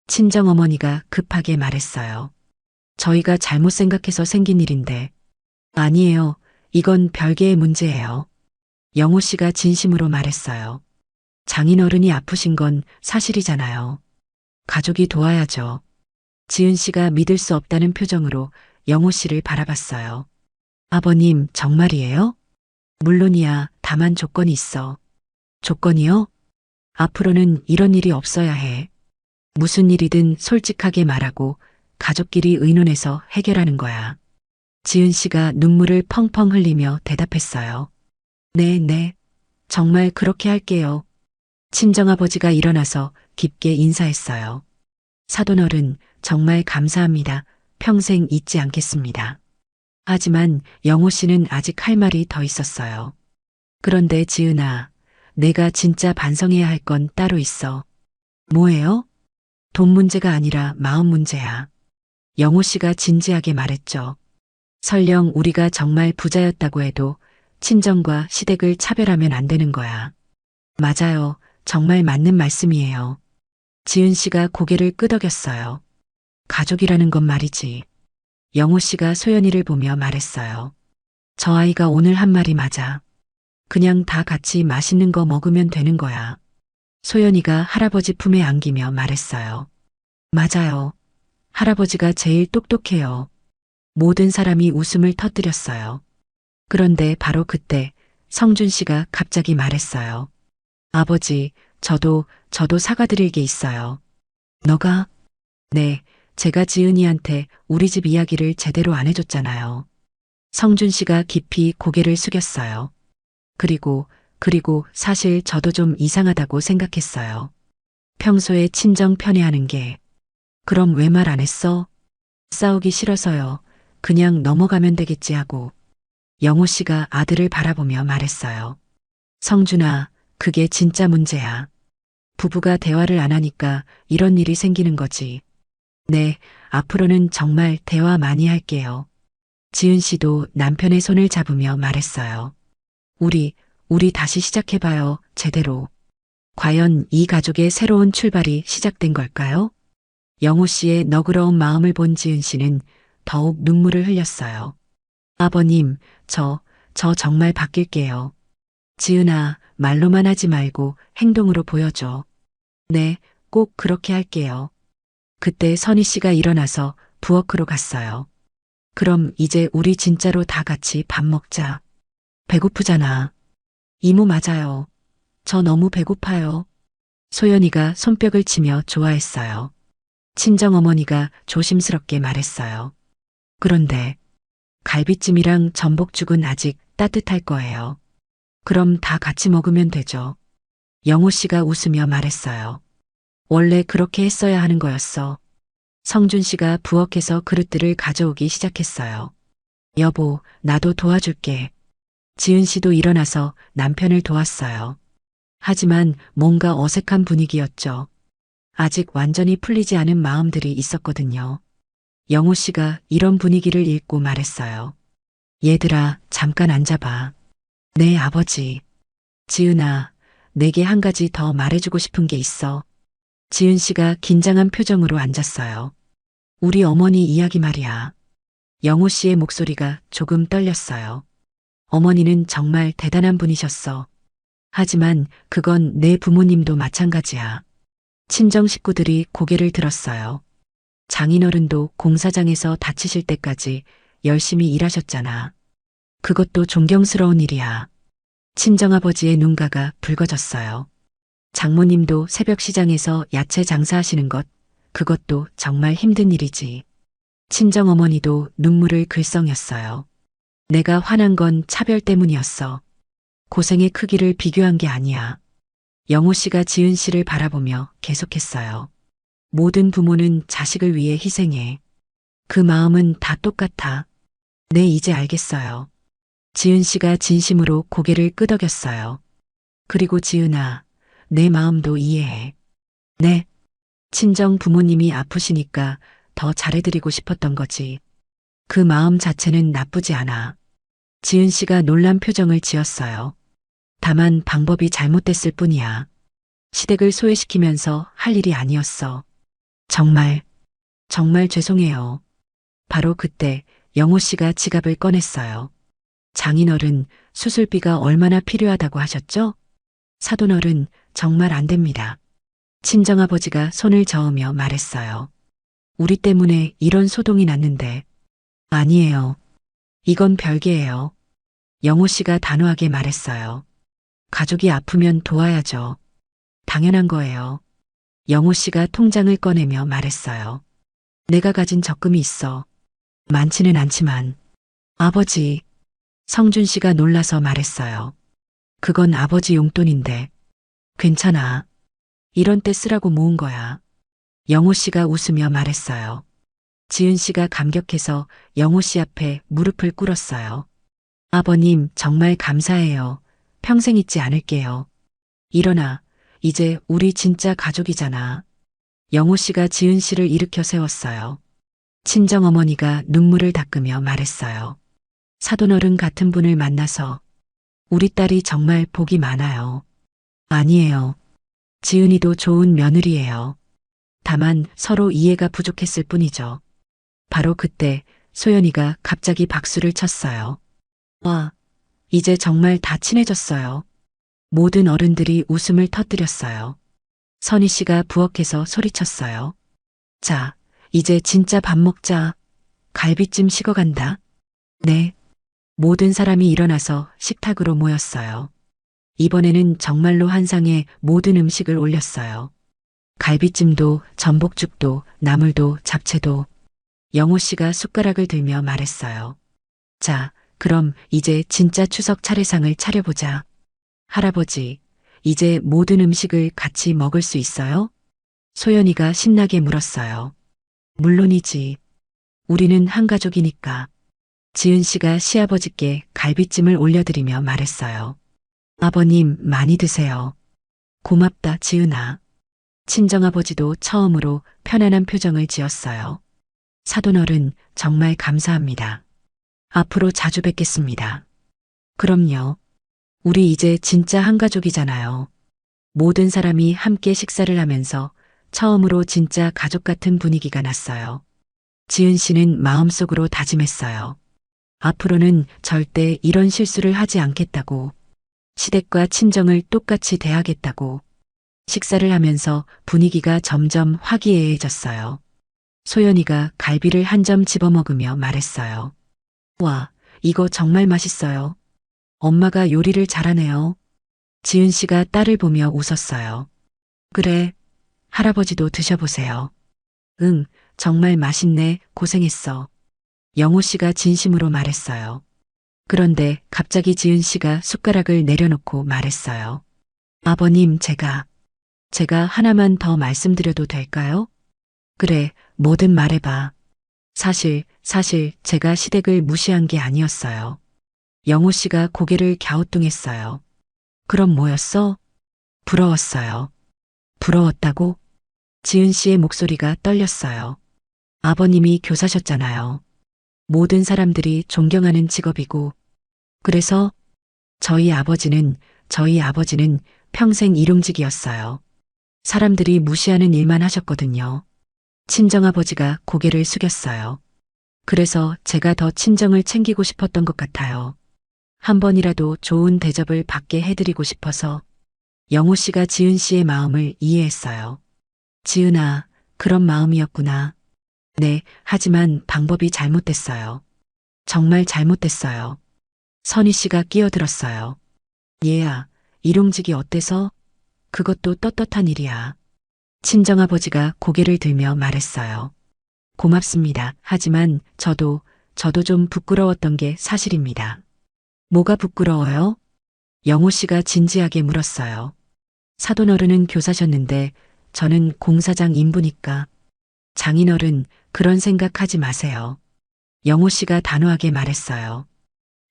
친정어머니가 급하게 말했어요. 저희가 잘못 생각해서 생긴 일인데. 아니에요. 이건 별개의 문제예요. 영호 씨가 진심으로 말했어요. 장인어른이 아프신 건 사실이잖아요. 가족이 도와야죠. 지은 씨가 믿을 수 없다는 표정으로 영호 씨를 바라봤어요. 아버님, 정말이에요? 물론이야. 다만 조건이 있어. 조건이요? 앞으로는 이런 일이 없어야 해. 무슨 일이든 솔직하게 말하고 가족끼리 의논해서 해결하는 거야. 지은 씨가 눈물을 펑펑 흘리며 대답했어요. 네, 네. 정말 그렇게 할게요. 친정아버지가 일어나서 깊게 인사했어요. 사돈어른, 정말 감사합니다. 평생 잊지 않겠습니다. 하지만 영호 씨는 아직 할 말이 더 있었어요. 그런데 지은아, 내가 진짜 반성해야 할 건 따로 있어. 뭐예요? 돈 문제가 아니라 마음 문제야. 영호 씨가 진지하게 말했죠. 설령 우리가 정말 부자였다고 해도 친정과 시댁을 차별하면 안 되는 거야. 맞아요. 정말 맞는 말씀이에요. 지은 씨가 고개를 끄덕였어요. 가족이라는 건 말이지. 영호 씨가 소연이를 보며 말했어요. 저 아이가 오늘 한 말이 맞아. 그냥 다 같이 맛있는 거 먹으면 되는 거야. 소연이가 할아버지 품에 안기며 말했어요. 맞아요. 할아버지가 제일 똑똑해요. 모든 사람이 웃음을 터뜨렸어요. 그런데 바로 그때 성준 씨가 갑자기 말했어요. 아버지, 저도 사과드릴 게 있어요. 너가? 네, 제가 지은이한테 우리 집 이야기를 제대로 안 해줬잖아요. 성준 씨가 깊이 고개를 숙였어요. 그리고 사실 저도 좀 이상하다고 생각했어요. 평소에 친정 편애하는 게. 그럼 왜 말 안 했어? 싸우기 싫어서요. 그냥 넘어가면 되겠지 하고. 영호 씨가 아들을 바라보며 말했어요. 성준아, 그게 진짜 문제야. 부부가 대화를 안 하니까 이런 일이 생기는 거지. 네, 앞으로는 정말 대화 많이 할게요. 지은 씨도 남편의 손을 잡으며 말했어요. 우리 다시 시작해봐요, 제대로. 과연 이 가족의 새로운 출발이 시작된 걸까요? 영호 씨의 너그러운 마음을 본 지은 씨는 더욱 눈물을 흘렸어요. 아버님, 저 정말 바뀔게요. 지은아, 말로만 하지 말고 행동으로 보여줘. 네, 꼭 그렇게 할게요. 그때 선희 씨가 일어나서 부엌으로 갔어요. 그럼 이제 우리 진짜로 다 같이 밥 먹자. 배고프잖아. 이모 맞아요. 저 너무 배고파요. 소연이가 손뼉을 치며 좋아했어요. 친정어머니가 조심스럽게 말했어요. 그런데 갈비찜이랑 전복죽은 아직 따뜻할 거예요. 그럼 다 같이 먹으면 되죠. 영호 씨가 웃으며 말했어요. 원래 그렇게 했어야 하는 거였어. 성준 씨가 부엌에서 그릇들을 가져오기 시작했어요. 여보, 나도 도와줄게. 지은 씨도 일어나서 남편을 도왔어요. 하지만 뭔가 어색한 분위기였죠. 아직 완전히 풀리지 않은 마음들이 있었거든요. 영호 씨가 이런 분위기를 읽고 말했어요. 얘들아, 잠깐 앉아봐. 네, 아버지. 지은아, 내게 한 가지 더 말해주고 싶은 게 있어. 지은 씨가 긴장한 표정으로 앉았어요. 우리 어머니 이야기 말이야. 영호 씨의 목소리가 조금 떨렸어요. 어머니는 정말 대단한 분이셨어. 하지만 그건 내 부모님도 마찬가지야. 친정 식구들이 고개를 들었어요. 장인어른도 공사장에서 다치실 때까지 열심히 일하셨잖아. 그것도 존경스러운 일이야. 친정아버지의 눈가가 붉어졌어요. 장모님도 새벽 시장에서 야채 장사하시는 것, 그것도 정말 힘든 일이지. 친정어머니도 눈물을 글썽였어요. 내가 화난 건 차별 때문이었어. 고생의 크기를 비교한 게 아니야. 영호 씨가 지은 씨를 바라보며 계속했어요. 모든 부모는 자식을 위해 희생해. 그 마음은 다 똑같아. 네, 이제 알겠어요. 지은 씨가 진심으로 고개를 끄덕였어요. 그리고 지은아, 내 마음도 이해해. 네. 친정 부모님이 아프시니까 더 잘해드리고 싶었던 거지. 그 마음 자체는 나쁘지 않아. 지은 씨가 놀란 표정을 지었어요. 다만 방법이 잘못됐을 뿐이야. 시댁을 소외시키면서 할 일이 아니었어. 정말 죄송해요. 바로 그때 영호 씨가 지갑을 꺼냈어요. 장인어른, 수술비가 얼마나 필요하다고 하셨죠? 사돈어른, 정말 안 됩니다. 친정아버지가 손을 저으며 말했어요. 우리 때문에 이런 소동이 났는데. 아니에요. 이건 별개예요. 영호 씨가 단호하게 말했어요. 가족이 아프면 도와야죠. 당연한 거예요. 영호 씨가 통장을 꺼내며 말했어요. 내가 가진 적금이 있어. 많지는 않지만. 아버지. 성준 씨가 놀라서 말했어요. 그건 아버지 용돈인데. 괜찮아. 이런 때 쓰라고 모은 거야. 영호 씨가 웃으며 말했어요. 지은 씨가 감격해서 영호 씨 앞에 무릎을 꿇었어요. 아버님, 정말 감사해요. 평생 잊지 않을게요. 일어나. 이제 우리 진짜 가족이잖아. 영호 씨가 지은 씨를 일으켜 세웠어요. 친정어머니가 눈물을 닦으며 말했어요. 사돈어른 같은 분을 만나서 우리 딸이 정말 복이 많아요. 아니에요. 지은이도 좋은 며느리예요. 다만 서로 이해가 부족했을 뿐이죠. 바로 그때 소연이가 갑자기 박수를 쳤어요. 와, 이제 정말 다 친해졌어요. 모든 어른들이 웃음을 터뜨렸어요. 선희 씨가 부엌에서 소리쳤어요. 자, 이제 진짜 밥 먹자. 갈비찜 식어간다. 네. 모든 사람이 일어나서 식탁으로 모였어요. 이번에는 정말로 한 상에 모든 음식을 올렸어요. 갈비찜도, 전복죽도, 나물도, 잡채도. 영호 씨가 숟가락을 들며 말했어요. 자, 그럼 이제 진짜 추석 차례상을 차려보자. 할아버지, 이제 모든 음식을 같이 먹을 수 있어요? 소연이가 신나게 물었어요. 물론이지. 우리는 한 가족이니까. 지은 씨가 시아버지께 갈비찜을 올려드리며 말했어요. 아버님, 많이 드세요. 고맙다, 지은아. 친정아버지도 처음으로 편안한 표정을 지었어요. 사돈어른, 정말 감사합니다. 앞으로 자주 뵙겠습니다. 그럼요. 우리 이제 진짜 한 가족이잖아요. 모든 사람이 함께 식사를 하면서 처음으로 진짜 가족 같은 분위기가 났어요. 지은 씨는 마음속으로 다짐했어요. 앞으로는 절대 이런 실수를 하지 않겠다고. 시댁과 친정을 똑같이 대하겠다고. 식사를 하면서 분위기가 점점 화기애애해졌어요. 소연이가 갈비를 한 점 집어먹으며 말했어요. 와, 이거 정말 맛있어요. 엄마가 요리를 잘하네요. 지은 씨가 딸을 보며 웃었어요. 그래, 할아버지도 드셔보세요. 응, 정말 맛있네. 고생했어. 영호 씨가 진심으로 말했어요. 그런데 갑자기 지은 씨가 숟가락을 내려놓고 말했어요. 아버님, 제가 하나만 더 말씀드려도 될까요? 그래, 뭐든 말해봐. 사실 제가 시댁을 무시한 게 아니었어요. 영호 씨가 고개를 갸우뚱했어요. 그럼 뭐였어? 부러웠어요. 부러웠다고? 지은 씨의 목소리가 떨렸어요. 아버님이 교사셨잖아요. 모든 사람들이 존경하는 직업이고, 그래서 저희 아버지는 평생 일용직이었어요. 사람들이 무시하는 일만 하셨거든요. 친정아버지가 고개를 숙였어요. 그래서 제가 더 친정을 챙기고 싶었던 것 같아요. 한 번이라도 좋은 대접을 받게 해드리고 싶어서. 영호 씨가 지은 씨의 마음을 이해했어요. 지은아, 그런 마음이었구나. 네, 하지만 방법이 잘못됐어요. 정말 잘못됐어요. 선희 씨가 끼어들었어요. 얘야, 일용직이 어때서? 그것도 떳떳한 일이야. 친정아버지가 고개를 들며 말했어요. 고맙습니다. 하지만 저도 좀 부끄러웠던 게 사실입니다. 뭐가 부끄러워요? 영호 씨가 진지하게 물었어요. 사돈어른은 교사셨는데 저는 공사장 인부니까. 장인어른, 그런 생각하지 마세요. 영호 씨가 단호하게 말했어요.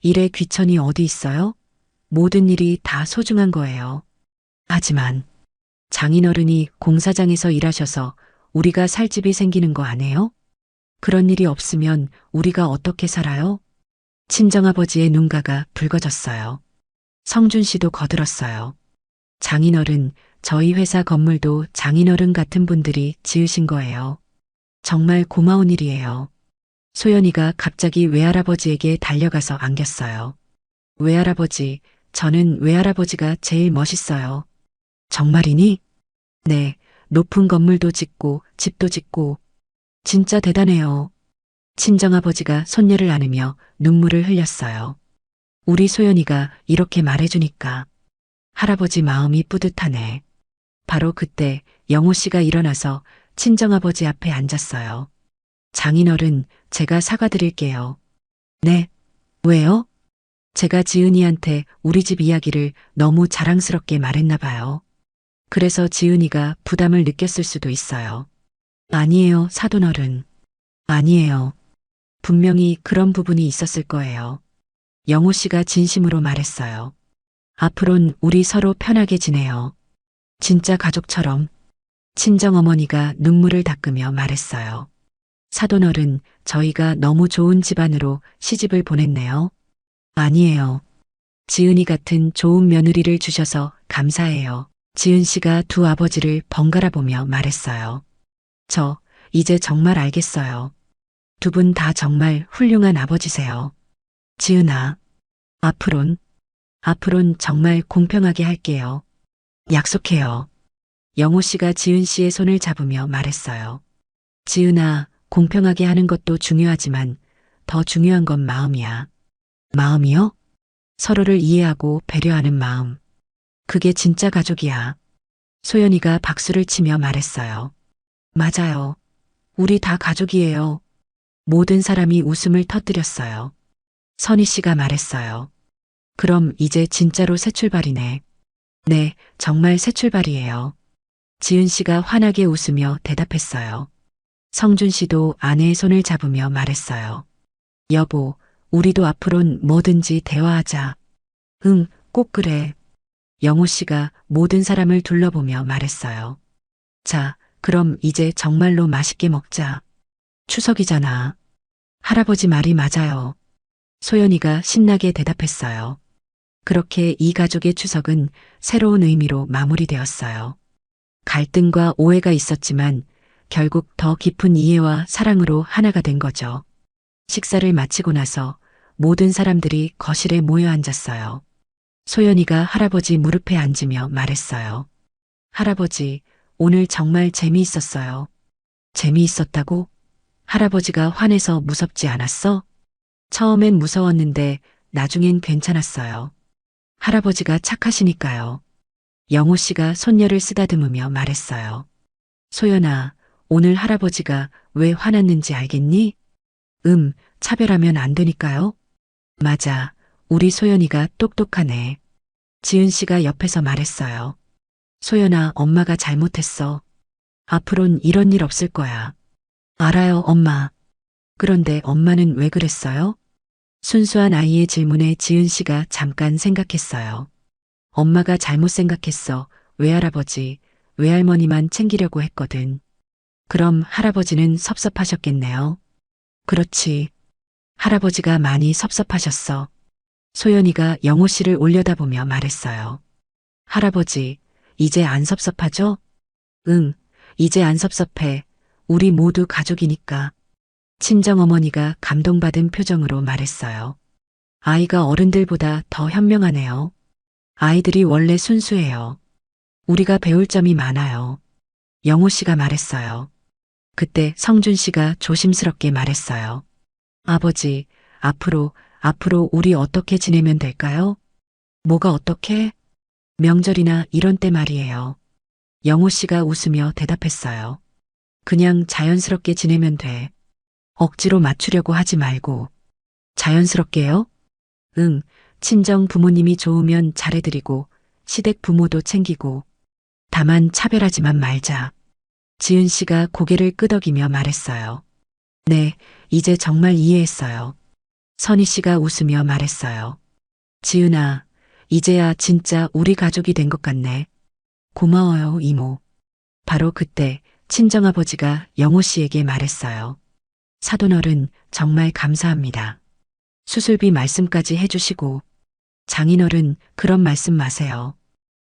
일에 귀천이 어디 있어요? 모든 일이 다 소중한 거예요. 하지만 장인어른이 공사장에서 일하셔서 우리가 살 집이 생기는 거 아니에요? 그런 일이 없으면 우리가 어떻게 살아요? 친정아버지의 눈가가 붉어졌어요. 성준 씨도 거들었어요. 장인어른, 저희 회사 건물도 장인어른 같은 분들이 지으신 거예요. 정말 고마운 일이에요. 소연이가 갑자기 외할아버지에게 달려가서 안겼어요. 외할아버지, 저는 외할아버지가 제일 멋있어요. 정말이니? 네, 높은 건물도 짓고 집도 짓고 진짜 대단해요. 친정아버지가 손녀를 안으며 눈물을 흘렸어요. 우리 소연이가 이렇게 말해주니까 할아버지 마음이 뿌듯하네. 바로 그때 영호 씨가 일어나서 친정아버지 앞에 앉았어요. 장인어른, 제가 사과드릴게요. 네, 왜요? 제가 지은이한테 우리 집 이야기를 너무 자랑스럽게 말했나 봐요. 그래서 지은이가 부담을 느꼈을 수도 있어요. 아니에요, 사돈어른. 아니에요. 분명히 그런 부분이 있었을 거예요. 영호 씨가 진심으로 말했어요. 앞으론 우리 서로 편하게 지내요. 진짜 가족처럼. 친정어머니가 눈물을 닦으며 말했어요. 사돈어른, 저희가 너무 좋은 집안으로 시집을 보냈네요. 아니에요. 지은이 같은 좋은 며느리를 주셔서 감사해요. 지은 씨가 두 아버지를 번갈아 보며 말했어요. 저, 이제 정말 알겠어요. 두 분 다 정말 훌륭한 아버지세요. 지은아, 앞으론 정말 공평하게 할게요. 약속해요. 영호 씨가 지은 씨의 손을 잡으며 말했어요. 지은아, 공평하게 하는 것도 중요하지만 더 중요한 건 마음이야. 마음이요? 서로를 이해하고 배려하는 마음. 그게 진짜 가족이야. 소연이가 박수를 치며 말했어요. 맞아요. 우리 다 가족이에요. 모든 사람이 웃음을 터뜨렸어요. 선희 씨가 말했어요. 그럼 이제 진짜로 새 출발이네. 네, 정말 새 출발이에요. 지은 씨가 환하게 웃으며 대답했어요. 성준 씨도 아내의 손을 잡으며 말했어요. 여보, 우리도 앞으론 뭐든지 대화하자. 응, 꼭 그래. 영호 씨가 모든 사람을 둘러보며 말했어요. 자, 그럼 이제 정말로 맛있게 먹자. 추석이잖아. 할아버지 말이 맞아요. 소연이가 신나게 대답했어요. 그렇게 이 가족의 추석은 새로운 의미로 마무리되었어요. 갈등과 오해가 있었지만 결국 더 깊은 이해와 사랑으로 하나가 된 거죠. 식사를 마치고 나서 모든 사람들이 거실에 모여 앉았어요. 소연이가 할아버지 무릎에 앉으며 말했어요. 할아버지, 오늘 정말 재미있었어요. 재미있었다고? 할아버지가 화내서 무섭지 않았어? 처음엔 무서웠는데 나중엔 괜찮았어요. 할아버지가 착하시니까요. 영호 씨가 손녀를 쓰다듬으며 말했어요. 소연아, 오늘 할아버지가 왜 화났는지 알겠니? 차별하면 안 되니까요. 맞아, 우리 소연이가 똑똑하네. 지은 씨가 옆에서 말했어요. 소연아, 엄마가 잘못했어. 앞으론 이런 일 없을 거야. 알아요, 엄마. 그런데 엄마는 왜 그랬어요? 순수한 아이의 질문에 지은 씨가 잠깐 생각했어요. 엄마가 잘못 생각했어. 외할아버지, 외할머니만 챙기려고 했거든. 그럼 할아버지는 섭섭하셨겠네요. 그렇지. 할아버지가 많이 섭섭하셨어. 소연이가 영호 씨를 올려다보며 말했어요. 할아버지, 이제 안 섭섭하죠? 응, 이제 안 섭섭해. 우리 모두 가족이니까. 친정어머니가 감동받은 표정으로 말했어요. 아이가 어른들보다 더 현명하네요. 아이들이 원래 순수해요. 우리가 배울 점이 많아요. 영호 씨가 말했어요. 그때 성준 씨가 조심스럽게 말했어요. 아버지, 앞으로 우리 어떻게 지내면 될까요? 뭐가 어떻게? 명절이나 이런 때 말이에요. 영호 씨가 웃으며 대답했어요. 그냥 자연스럽게 지내면 돼. 억지로 맞추려고 하지 말고. 자연스럽게요? 응, 친정 부모님이 좋으면 잘해드리고, 시댁 부모도 챙기고. 다만 차별하지만 말자. 지은 씨가 고개를 끄덕이며 말했어요. 네, 이제 정말 이해했어요. 선희 씨가 웃으며 말했어요. 지은아, 이제야 진짜 우리 가족이 된 것 같네. 고마워요, 이모. 바로 그때 친정아버지가 영호 씨에게 말했어요. 사돈어른 정말 감사합니다. 수술비 말씀까지 해주시고. 장인어른 그런 말씀 마세요.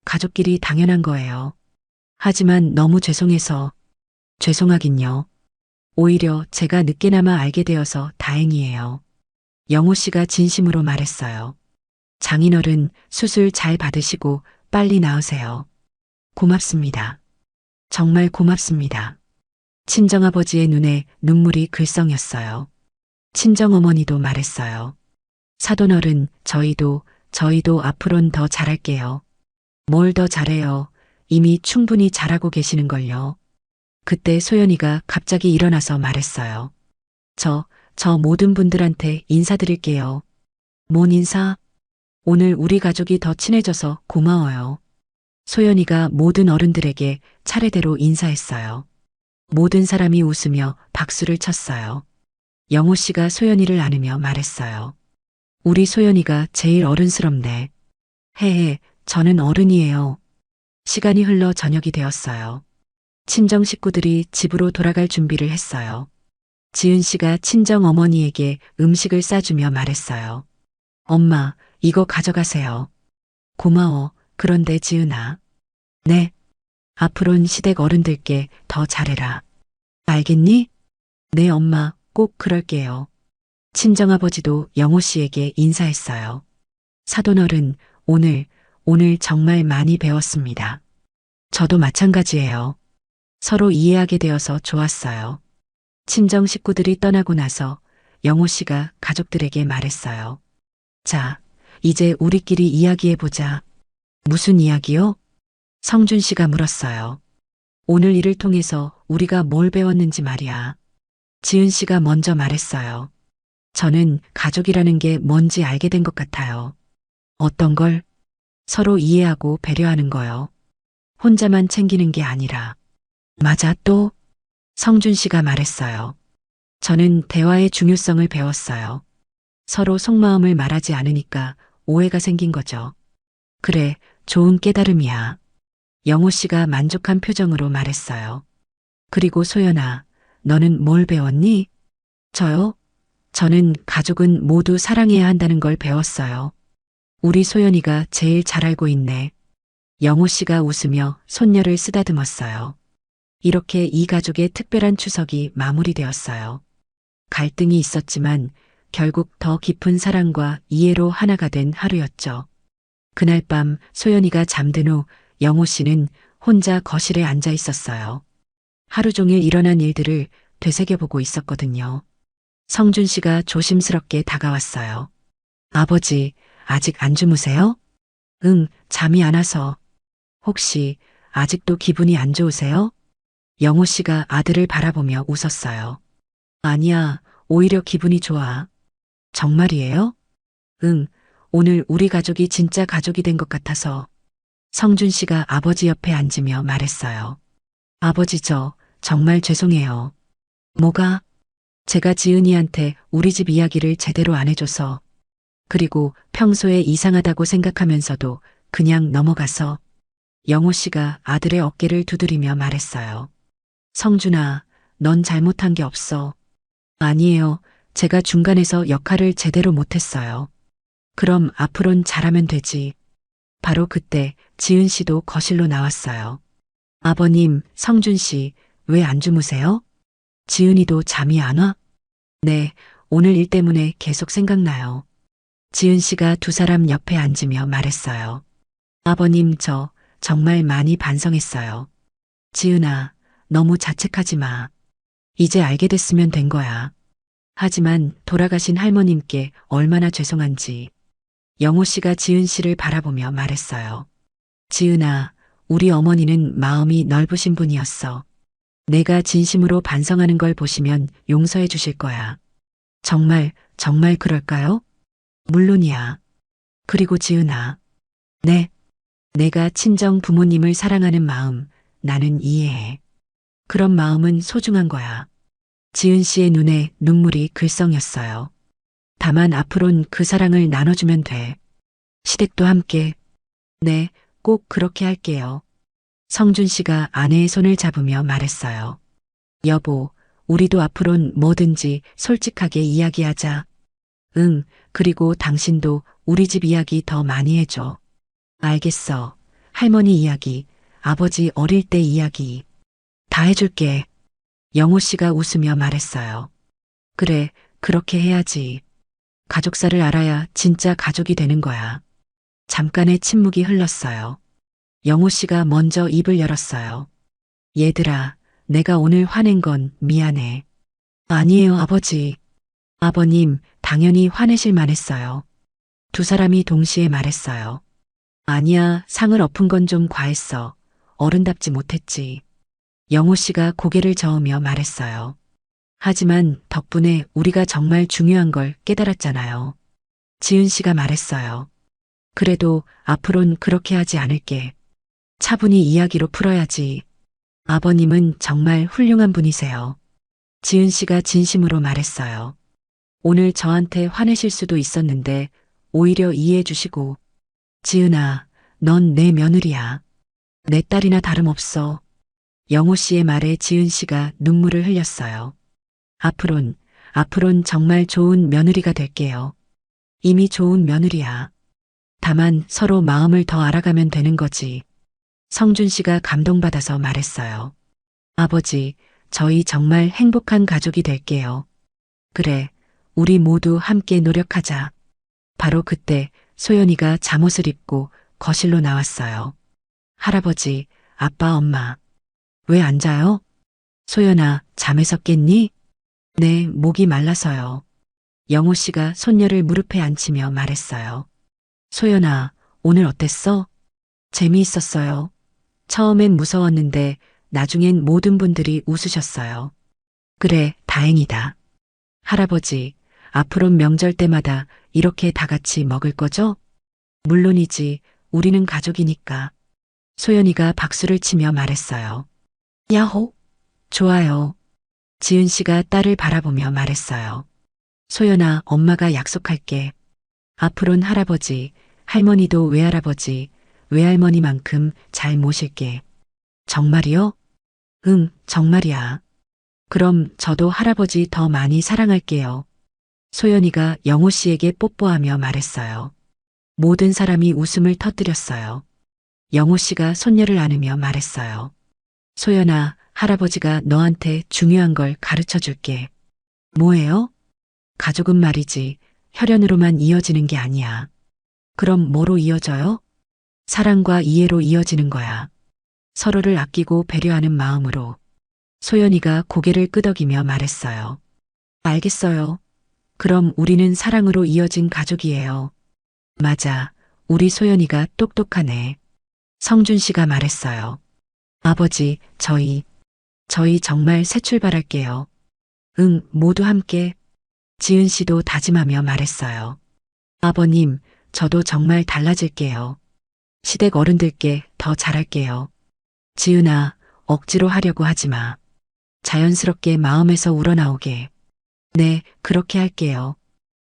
가족끼리 당연한 거예요. 하지만 너무 죄송해서. 죄송하긴요. 오히려 제가 늦게나마 알게 되어서 다행이에요. 영호 씨가 진심으로 말했어요. 장인어른 수술 잘 받으시고 빨리 나으세요. 고맙습니다. 정말 고맙습니다. 친정아버지의 눈에 눈물이 글썽였어요. 친정어머니도 말했어요. 사돈어른, 저희도 앞으론 더 잘할게요. 뭘 더 잘해요? 이미 충분히 잘하고 계시는걸요. 그때 소연이가 갑자기 일어나서 말했어요. 저 모든 분들한테 인사드릴게요. 뭔 인사? 오늘 우리 가족이 더 친해져서 고마워요. 소연이가 모든 어른들에게 차례대로 인사했어요. 모든 사람이 웃으며 박수를 쳤어요. 영호 씨가 소연이를 안으며 말했어요. 우리 소연이가 제일 어른스럽네. 헤헤, 저는 어른이에요. 시간이 흘러 저녁이 되었어요. 친정 식구들이 집으로 돌아갈 준비를 했어요. 지은 씨가 친정 어머니에게 음식을 싸주며 말했어요. 엄마, 이거 가져가세요. 고마워. 그런데 지은아. 네. 앞으로는 시댁 어른들께 더 잘해라. 알겠니? 네, 엄마. 꼭 그럴게요. 친정아버지도 영호 씨에게 인사했어요. 사돈어른, 오늘 정말 많이 배웠습니다. 저도 마찬가지예요. 서로 이해하게 되어서 좋았어요. 친정 식구들이 떠나고 나서 영호 씨가 가족들에게 말했어요. 자, 이제 우리끼리 이야기해보자. 무슨 이야기요? 성준 씨가 물었어요. 오늘 일을 통해서 우리가 뭘 배웠는지 말이야. 지은 씨가 먼저 말했어요. 저는 가족이라는 게 뭔지 알게 된 것 같아요. 어떤 걸? 서로 이해하고 배려하는 거요. 혼자만 챙기는 게 아니라. 맞아, 또? 성준 씨가 말했어요. 저는 대화의 중요성을 배웠어요. 서로 속마음을 말하지 않으니까 오해가 생긴 거죠. 그래, 좋은 깨달음이야. 영호 씨가 만족한 표정으로 말했어요. 그리고 소연아, 너는 뭘 배웠니? 저요? 저는 가족은 모두 사랑해야 한다는 걸 배웠어요. 우리 소연이가 제일 잘 알고 있네. 영호 씨가 웃으며 손녀를 쓰다듬었어요. 이렇게 이 가족의 특별한 추석이 마무리되었어요. 갈등이 있었지만 결국 더 깊은 사랑과 이해로 하나가 된 하루였죠. 그날 밤 소연이가 잠든 후 영호 씨는 혼자 거실에 앉아 있었어요. 하루 종일 일어난 일들을 되새겨보고 있었거든요. 성준 씨가 조심스럽게 다가왔어요. 아버지, 아직 안 주무세요? 응, 잠이 안 와서. 혹시 아직도 기분이 안 좋으세요? 영호 씨가 아들을 바라보며 웃었어요. 아니야, 오히려 기분이 좋아. 정말이에요? 응, 오늘 우리 가족이 진짜 가족이 된 것 같아서. 성준 씨가 아버지 옆에 앉으며 말했어요. 아버지, 저 정말 죄송해요. 뭐가? 제가 지은이한테 우리 집 이야기를 제대로 안 해줘서. 그리고 평소에 이상하다고 생각하면서도 그냥 넘어가서. 영호 씨가 아들의 어깨를 두드리며 말했어요. 성준아, 넌 잘못한 게 없어. 아니에요. 제가 중간에서 역할을 제대로 못했어요. 그럼 앞으론 잘하면 되지. 바로 그때 지은 씨도 거실로 나왔어요. 아버님, 성준 씨, 왜 안 주무세요? 지은이도 잠이 안 와? 네, 오늘 일 때문에 계속 생각나요. 지은 씨가 두 사람 옆에 앉으며 말했어요. 아버님, 저 정말 많이 반성했어요. 지은아, 너무 자책하지 마. 이제 알게 됐으면 된 거야. 하지만 돌아가신 할머님께 얼마나 죄송한지. 영호 씨가 지은 씨를 바라보며 말했어요. 지은아, 우리 어머니는 마음이 넓으신 분이었어. 내가 진심으로 반성하는 걸 보시면 용서해 주실 거야. 정말 그럴까요? 물론이야. 그리고 지은아. 네. 내가 친정 부모님을 사랑하는 마음, 나는 이해해. 그런 마음은 소중한 거야. 지은 씨의 눈에 눈물이 글썽였어요. 다만 앞으론 그 사랑을 나눠주면 돼. 시댁도 함께. 네, 꼭 그렇게 할게요. 성준 씨가 아내의 손을 잡으며 말했어요. 여보, 우리도 앞으론 뭐든지 솔직하게 이야기하자. 응, 그리고 당신도 우리 집 이야기 더 많이 해줘. 알겠어. 할머니 이야기, 아버지 어릴 때 이야기. 다 해줄게. 영호 씨가 웃으며 말했어요. 그래, 그렇게 해야지. 가족사를 알아야 진짜 가족이 되는 거야. 잠깐의 침묵이 흘렀어요. 영호 씨가 먼저 입을 열었어요. 얘들아, 내가 오늘 화낸 건 미안해. 아니에요, 아버지. 아버님, 당연히 화내실 만했어요. 두 사람이 동시에 말했어요. 아니야, 상을 엎은 건 좀 과했어. 어른답지 못했지. 영호 씨가 고개를 저으며 말했어요. 하지만 덕분에 우리가 정말 중요한 걸 깨달았잖아요. 지은 씨가 말했어요. 그래도 앞으론 그렇게 하지 않을게. 차분히 이야기로 풀어야지. 아버님은 정말 훌륭한 분이세요. 지은 씨가 진심으로 말했어요. 오늘 저한테 화내실 수도 있었는데 오히려 이해해 주시고. 지은아, 넌 내 며느리야. 내 딸이나 다름없어. 영호 씨의 말에 지은 씨가 눈물을 흘렸어요. 앞으론 정말 좋은 며느리가 될게요. 이미 좋은 며느리야. 다만 서로 마음을 더 알아가면 되는 거지. 성준 씨가 감동받아서 말했어요. 아버지, 저희 정말 행복한 가족이 될게요. 그래, 우리 모두 함께 노력하자. 바로 그때 소연이가 잠옷을 입고 거실로 나왔어요. 할아버지, 아빠, 엄마. 왜 앉아요? 소연아, 잠에서 깼니? 네, 목이 말라서요. 영호 씨가 손녀를 무릎에 앉히며 말했어요. 소연아, 오늘 어땠어? 재미있었어요. 처음엔 무서웠는데 나중엔 모든 분들이 웃으셨어요. 그래, 다행이다. 할아버지, 앞으론 명절 때마다 이렇게 다 같이 먹을 거죠? 물론이지, 우리는 가족이니까. 소연이가 박수를 치며 말했어요. 야호! 좋아요. 지은 씨가 딸을 바라보며 말했어요. 소연아, 엄마가 약속할게. 앞으론 할아버지, 할머니도 외할아버지, 외할머니만큼 잘 모실게. 정말이요? 응, 정말이야. 그럼 저도 할아버지 더 많이 사랑할게요. 소연이가 영호 씨에게 뽀뽀하며 말했어요. 모든 사람이 웃음을 터뜨렸어요. 영호 씨가 손녀를 안으며 말했어요. 소연아, 할아버지가 너한테 중요한 걸 가르쳐 줄게. 뭐예요? 가족은 말이지, 혈연으로만 이어지는 게 아니야. 그럼 뭐로 이어져요? 사랑과 이해로 이어지는 거야. 서로를 아끼고 배려하는 마음으로. 소연이가 고개를 끄덕이며 말했어요. 알겠어요. 그럼 우리는 사랑으로 이어진 가족이에요. 맞아. 우리 소연이가 똑똑하네. 성준 씨가 말했어요. 아버지, 저희 정말 새 출발할게요. 응, 모두 함께. 지은 씨도 다짐하며 말했어요. 아버님, 저도 정말 달라질게요. 시댁 어른들께 더 잘할게요. 지은아, 억지로 하려고 하지 마. 자연스럽게 마음에서 우러나오게. 네, 그렇게 할게요.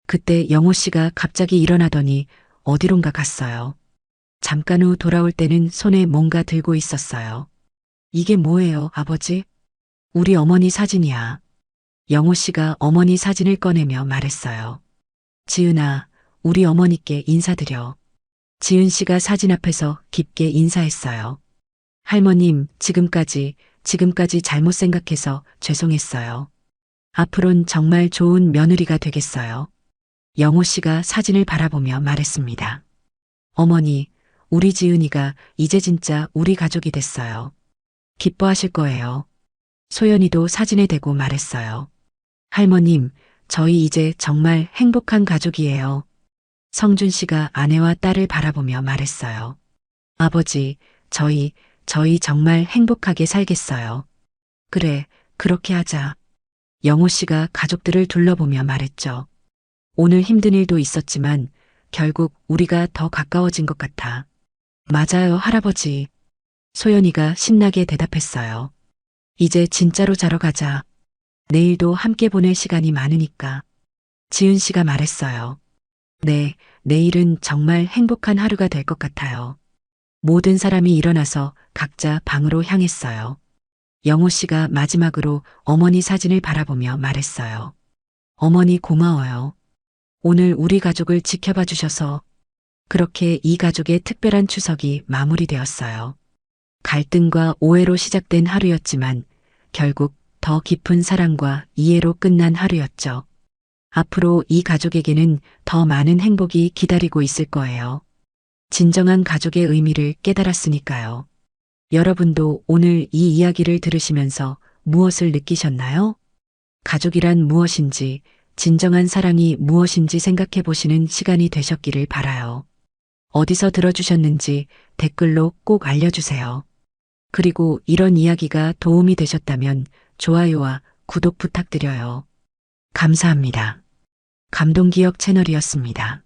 그때 영호 씨가 갑자기 일어나더니 어디론가 갔어요. 잠깐 후 돌아올 때는 손에 뭔가 들고 있었어요. 이게 뭐예요, 아버지? 우리 어머니 사진이야. 영호 씨가 어머니 사진을 꺼내며 말했어요. 지은아, 우리 어머니께 인사드려. 지은 씨가 사진 앞에서 깊게 인사했어요. 할머님, 지금까지 잘못 생각해서 죄송했어요. 앞으론 정말 좋은 며느리가 되겠어요. 영호 씨가 사진을 바라보며 말했습니다. 어머니, 우리 지은이가 이제 진짜 우리 가족이 됐어요. 기뻐하실 거예요. 소연이도 사진에 대고 말했어요. 할머님, 저희 이제 정말 행복한 가족이에요. 성준 씨가 아내와 딸을 바라보며 말했어요. 아버지, 저희 정말 행복하게 살겠어요. 그래, 그렇게 하자. 영호 씨가 가족들을 둘러보며 말했죠. 오늘 힘든 일도 있었지만 결국 우리가 더 가까워진 것 같아. 맞아요, 할아버지. 소연이가 신나게 대답했어요. 이제 진짜로 자러 가자. 내일도 함께 보낼 시간이 많으니까. 지은 씨가 말했어요. 네, 내일은 정말 행복한 하루가 될 것 같아요. 모든 사람이 일어나서 각자 방으로 향했어요. 영호 씨가 마지막으로 어머니 사진을 바라보며 말했어요. 어머니 고마워요. 오늘 우리 가족을 지켜봐 주셔서. 그렇게 이 가족의 특별한 추석이 마무리되었어요. 갈등과 오해로 시작된 하루였지만 결국 더 깊은 사랑과 이해로 끝난 하루였죠. 앞으로 이 가족에게는 더 많은 행복이 기다리고 있을 거예요. 진정한 가족의 의미를 깨달았으니까요. 여러분도 오늘 이 이야기를 들으시면서 무엇을 느끼셨나요? 가족이란 무엇인지, 진정한 사랑이 무엇인지 생각해 보시는 시간이 되셨기를 바라요. 어디서 들어주셨는지 댓글로 꼭 알려주세요. 그리고 이런 이야기가 도움이 되셨다면 좋아요와 구독 부탁드려요. 감사합니다. 감동기억 채널이었습니다.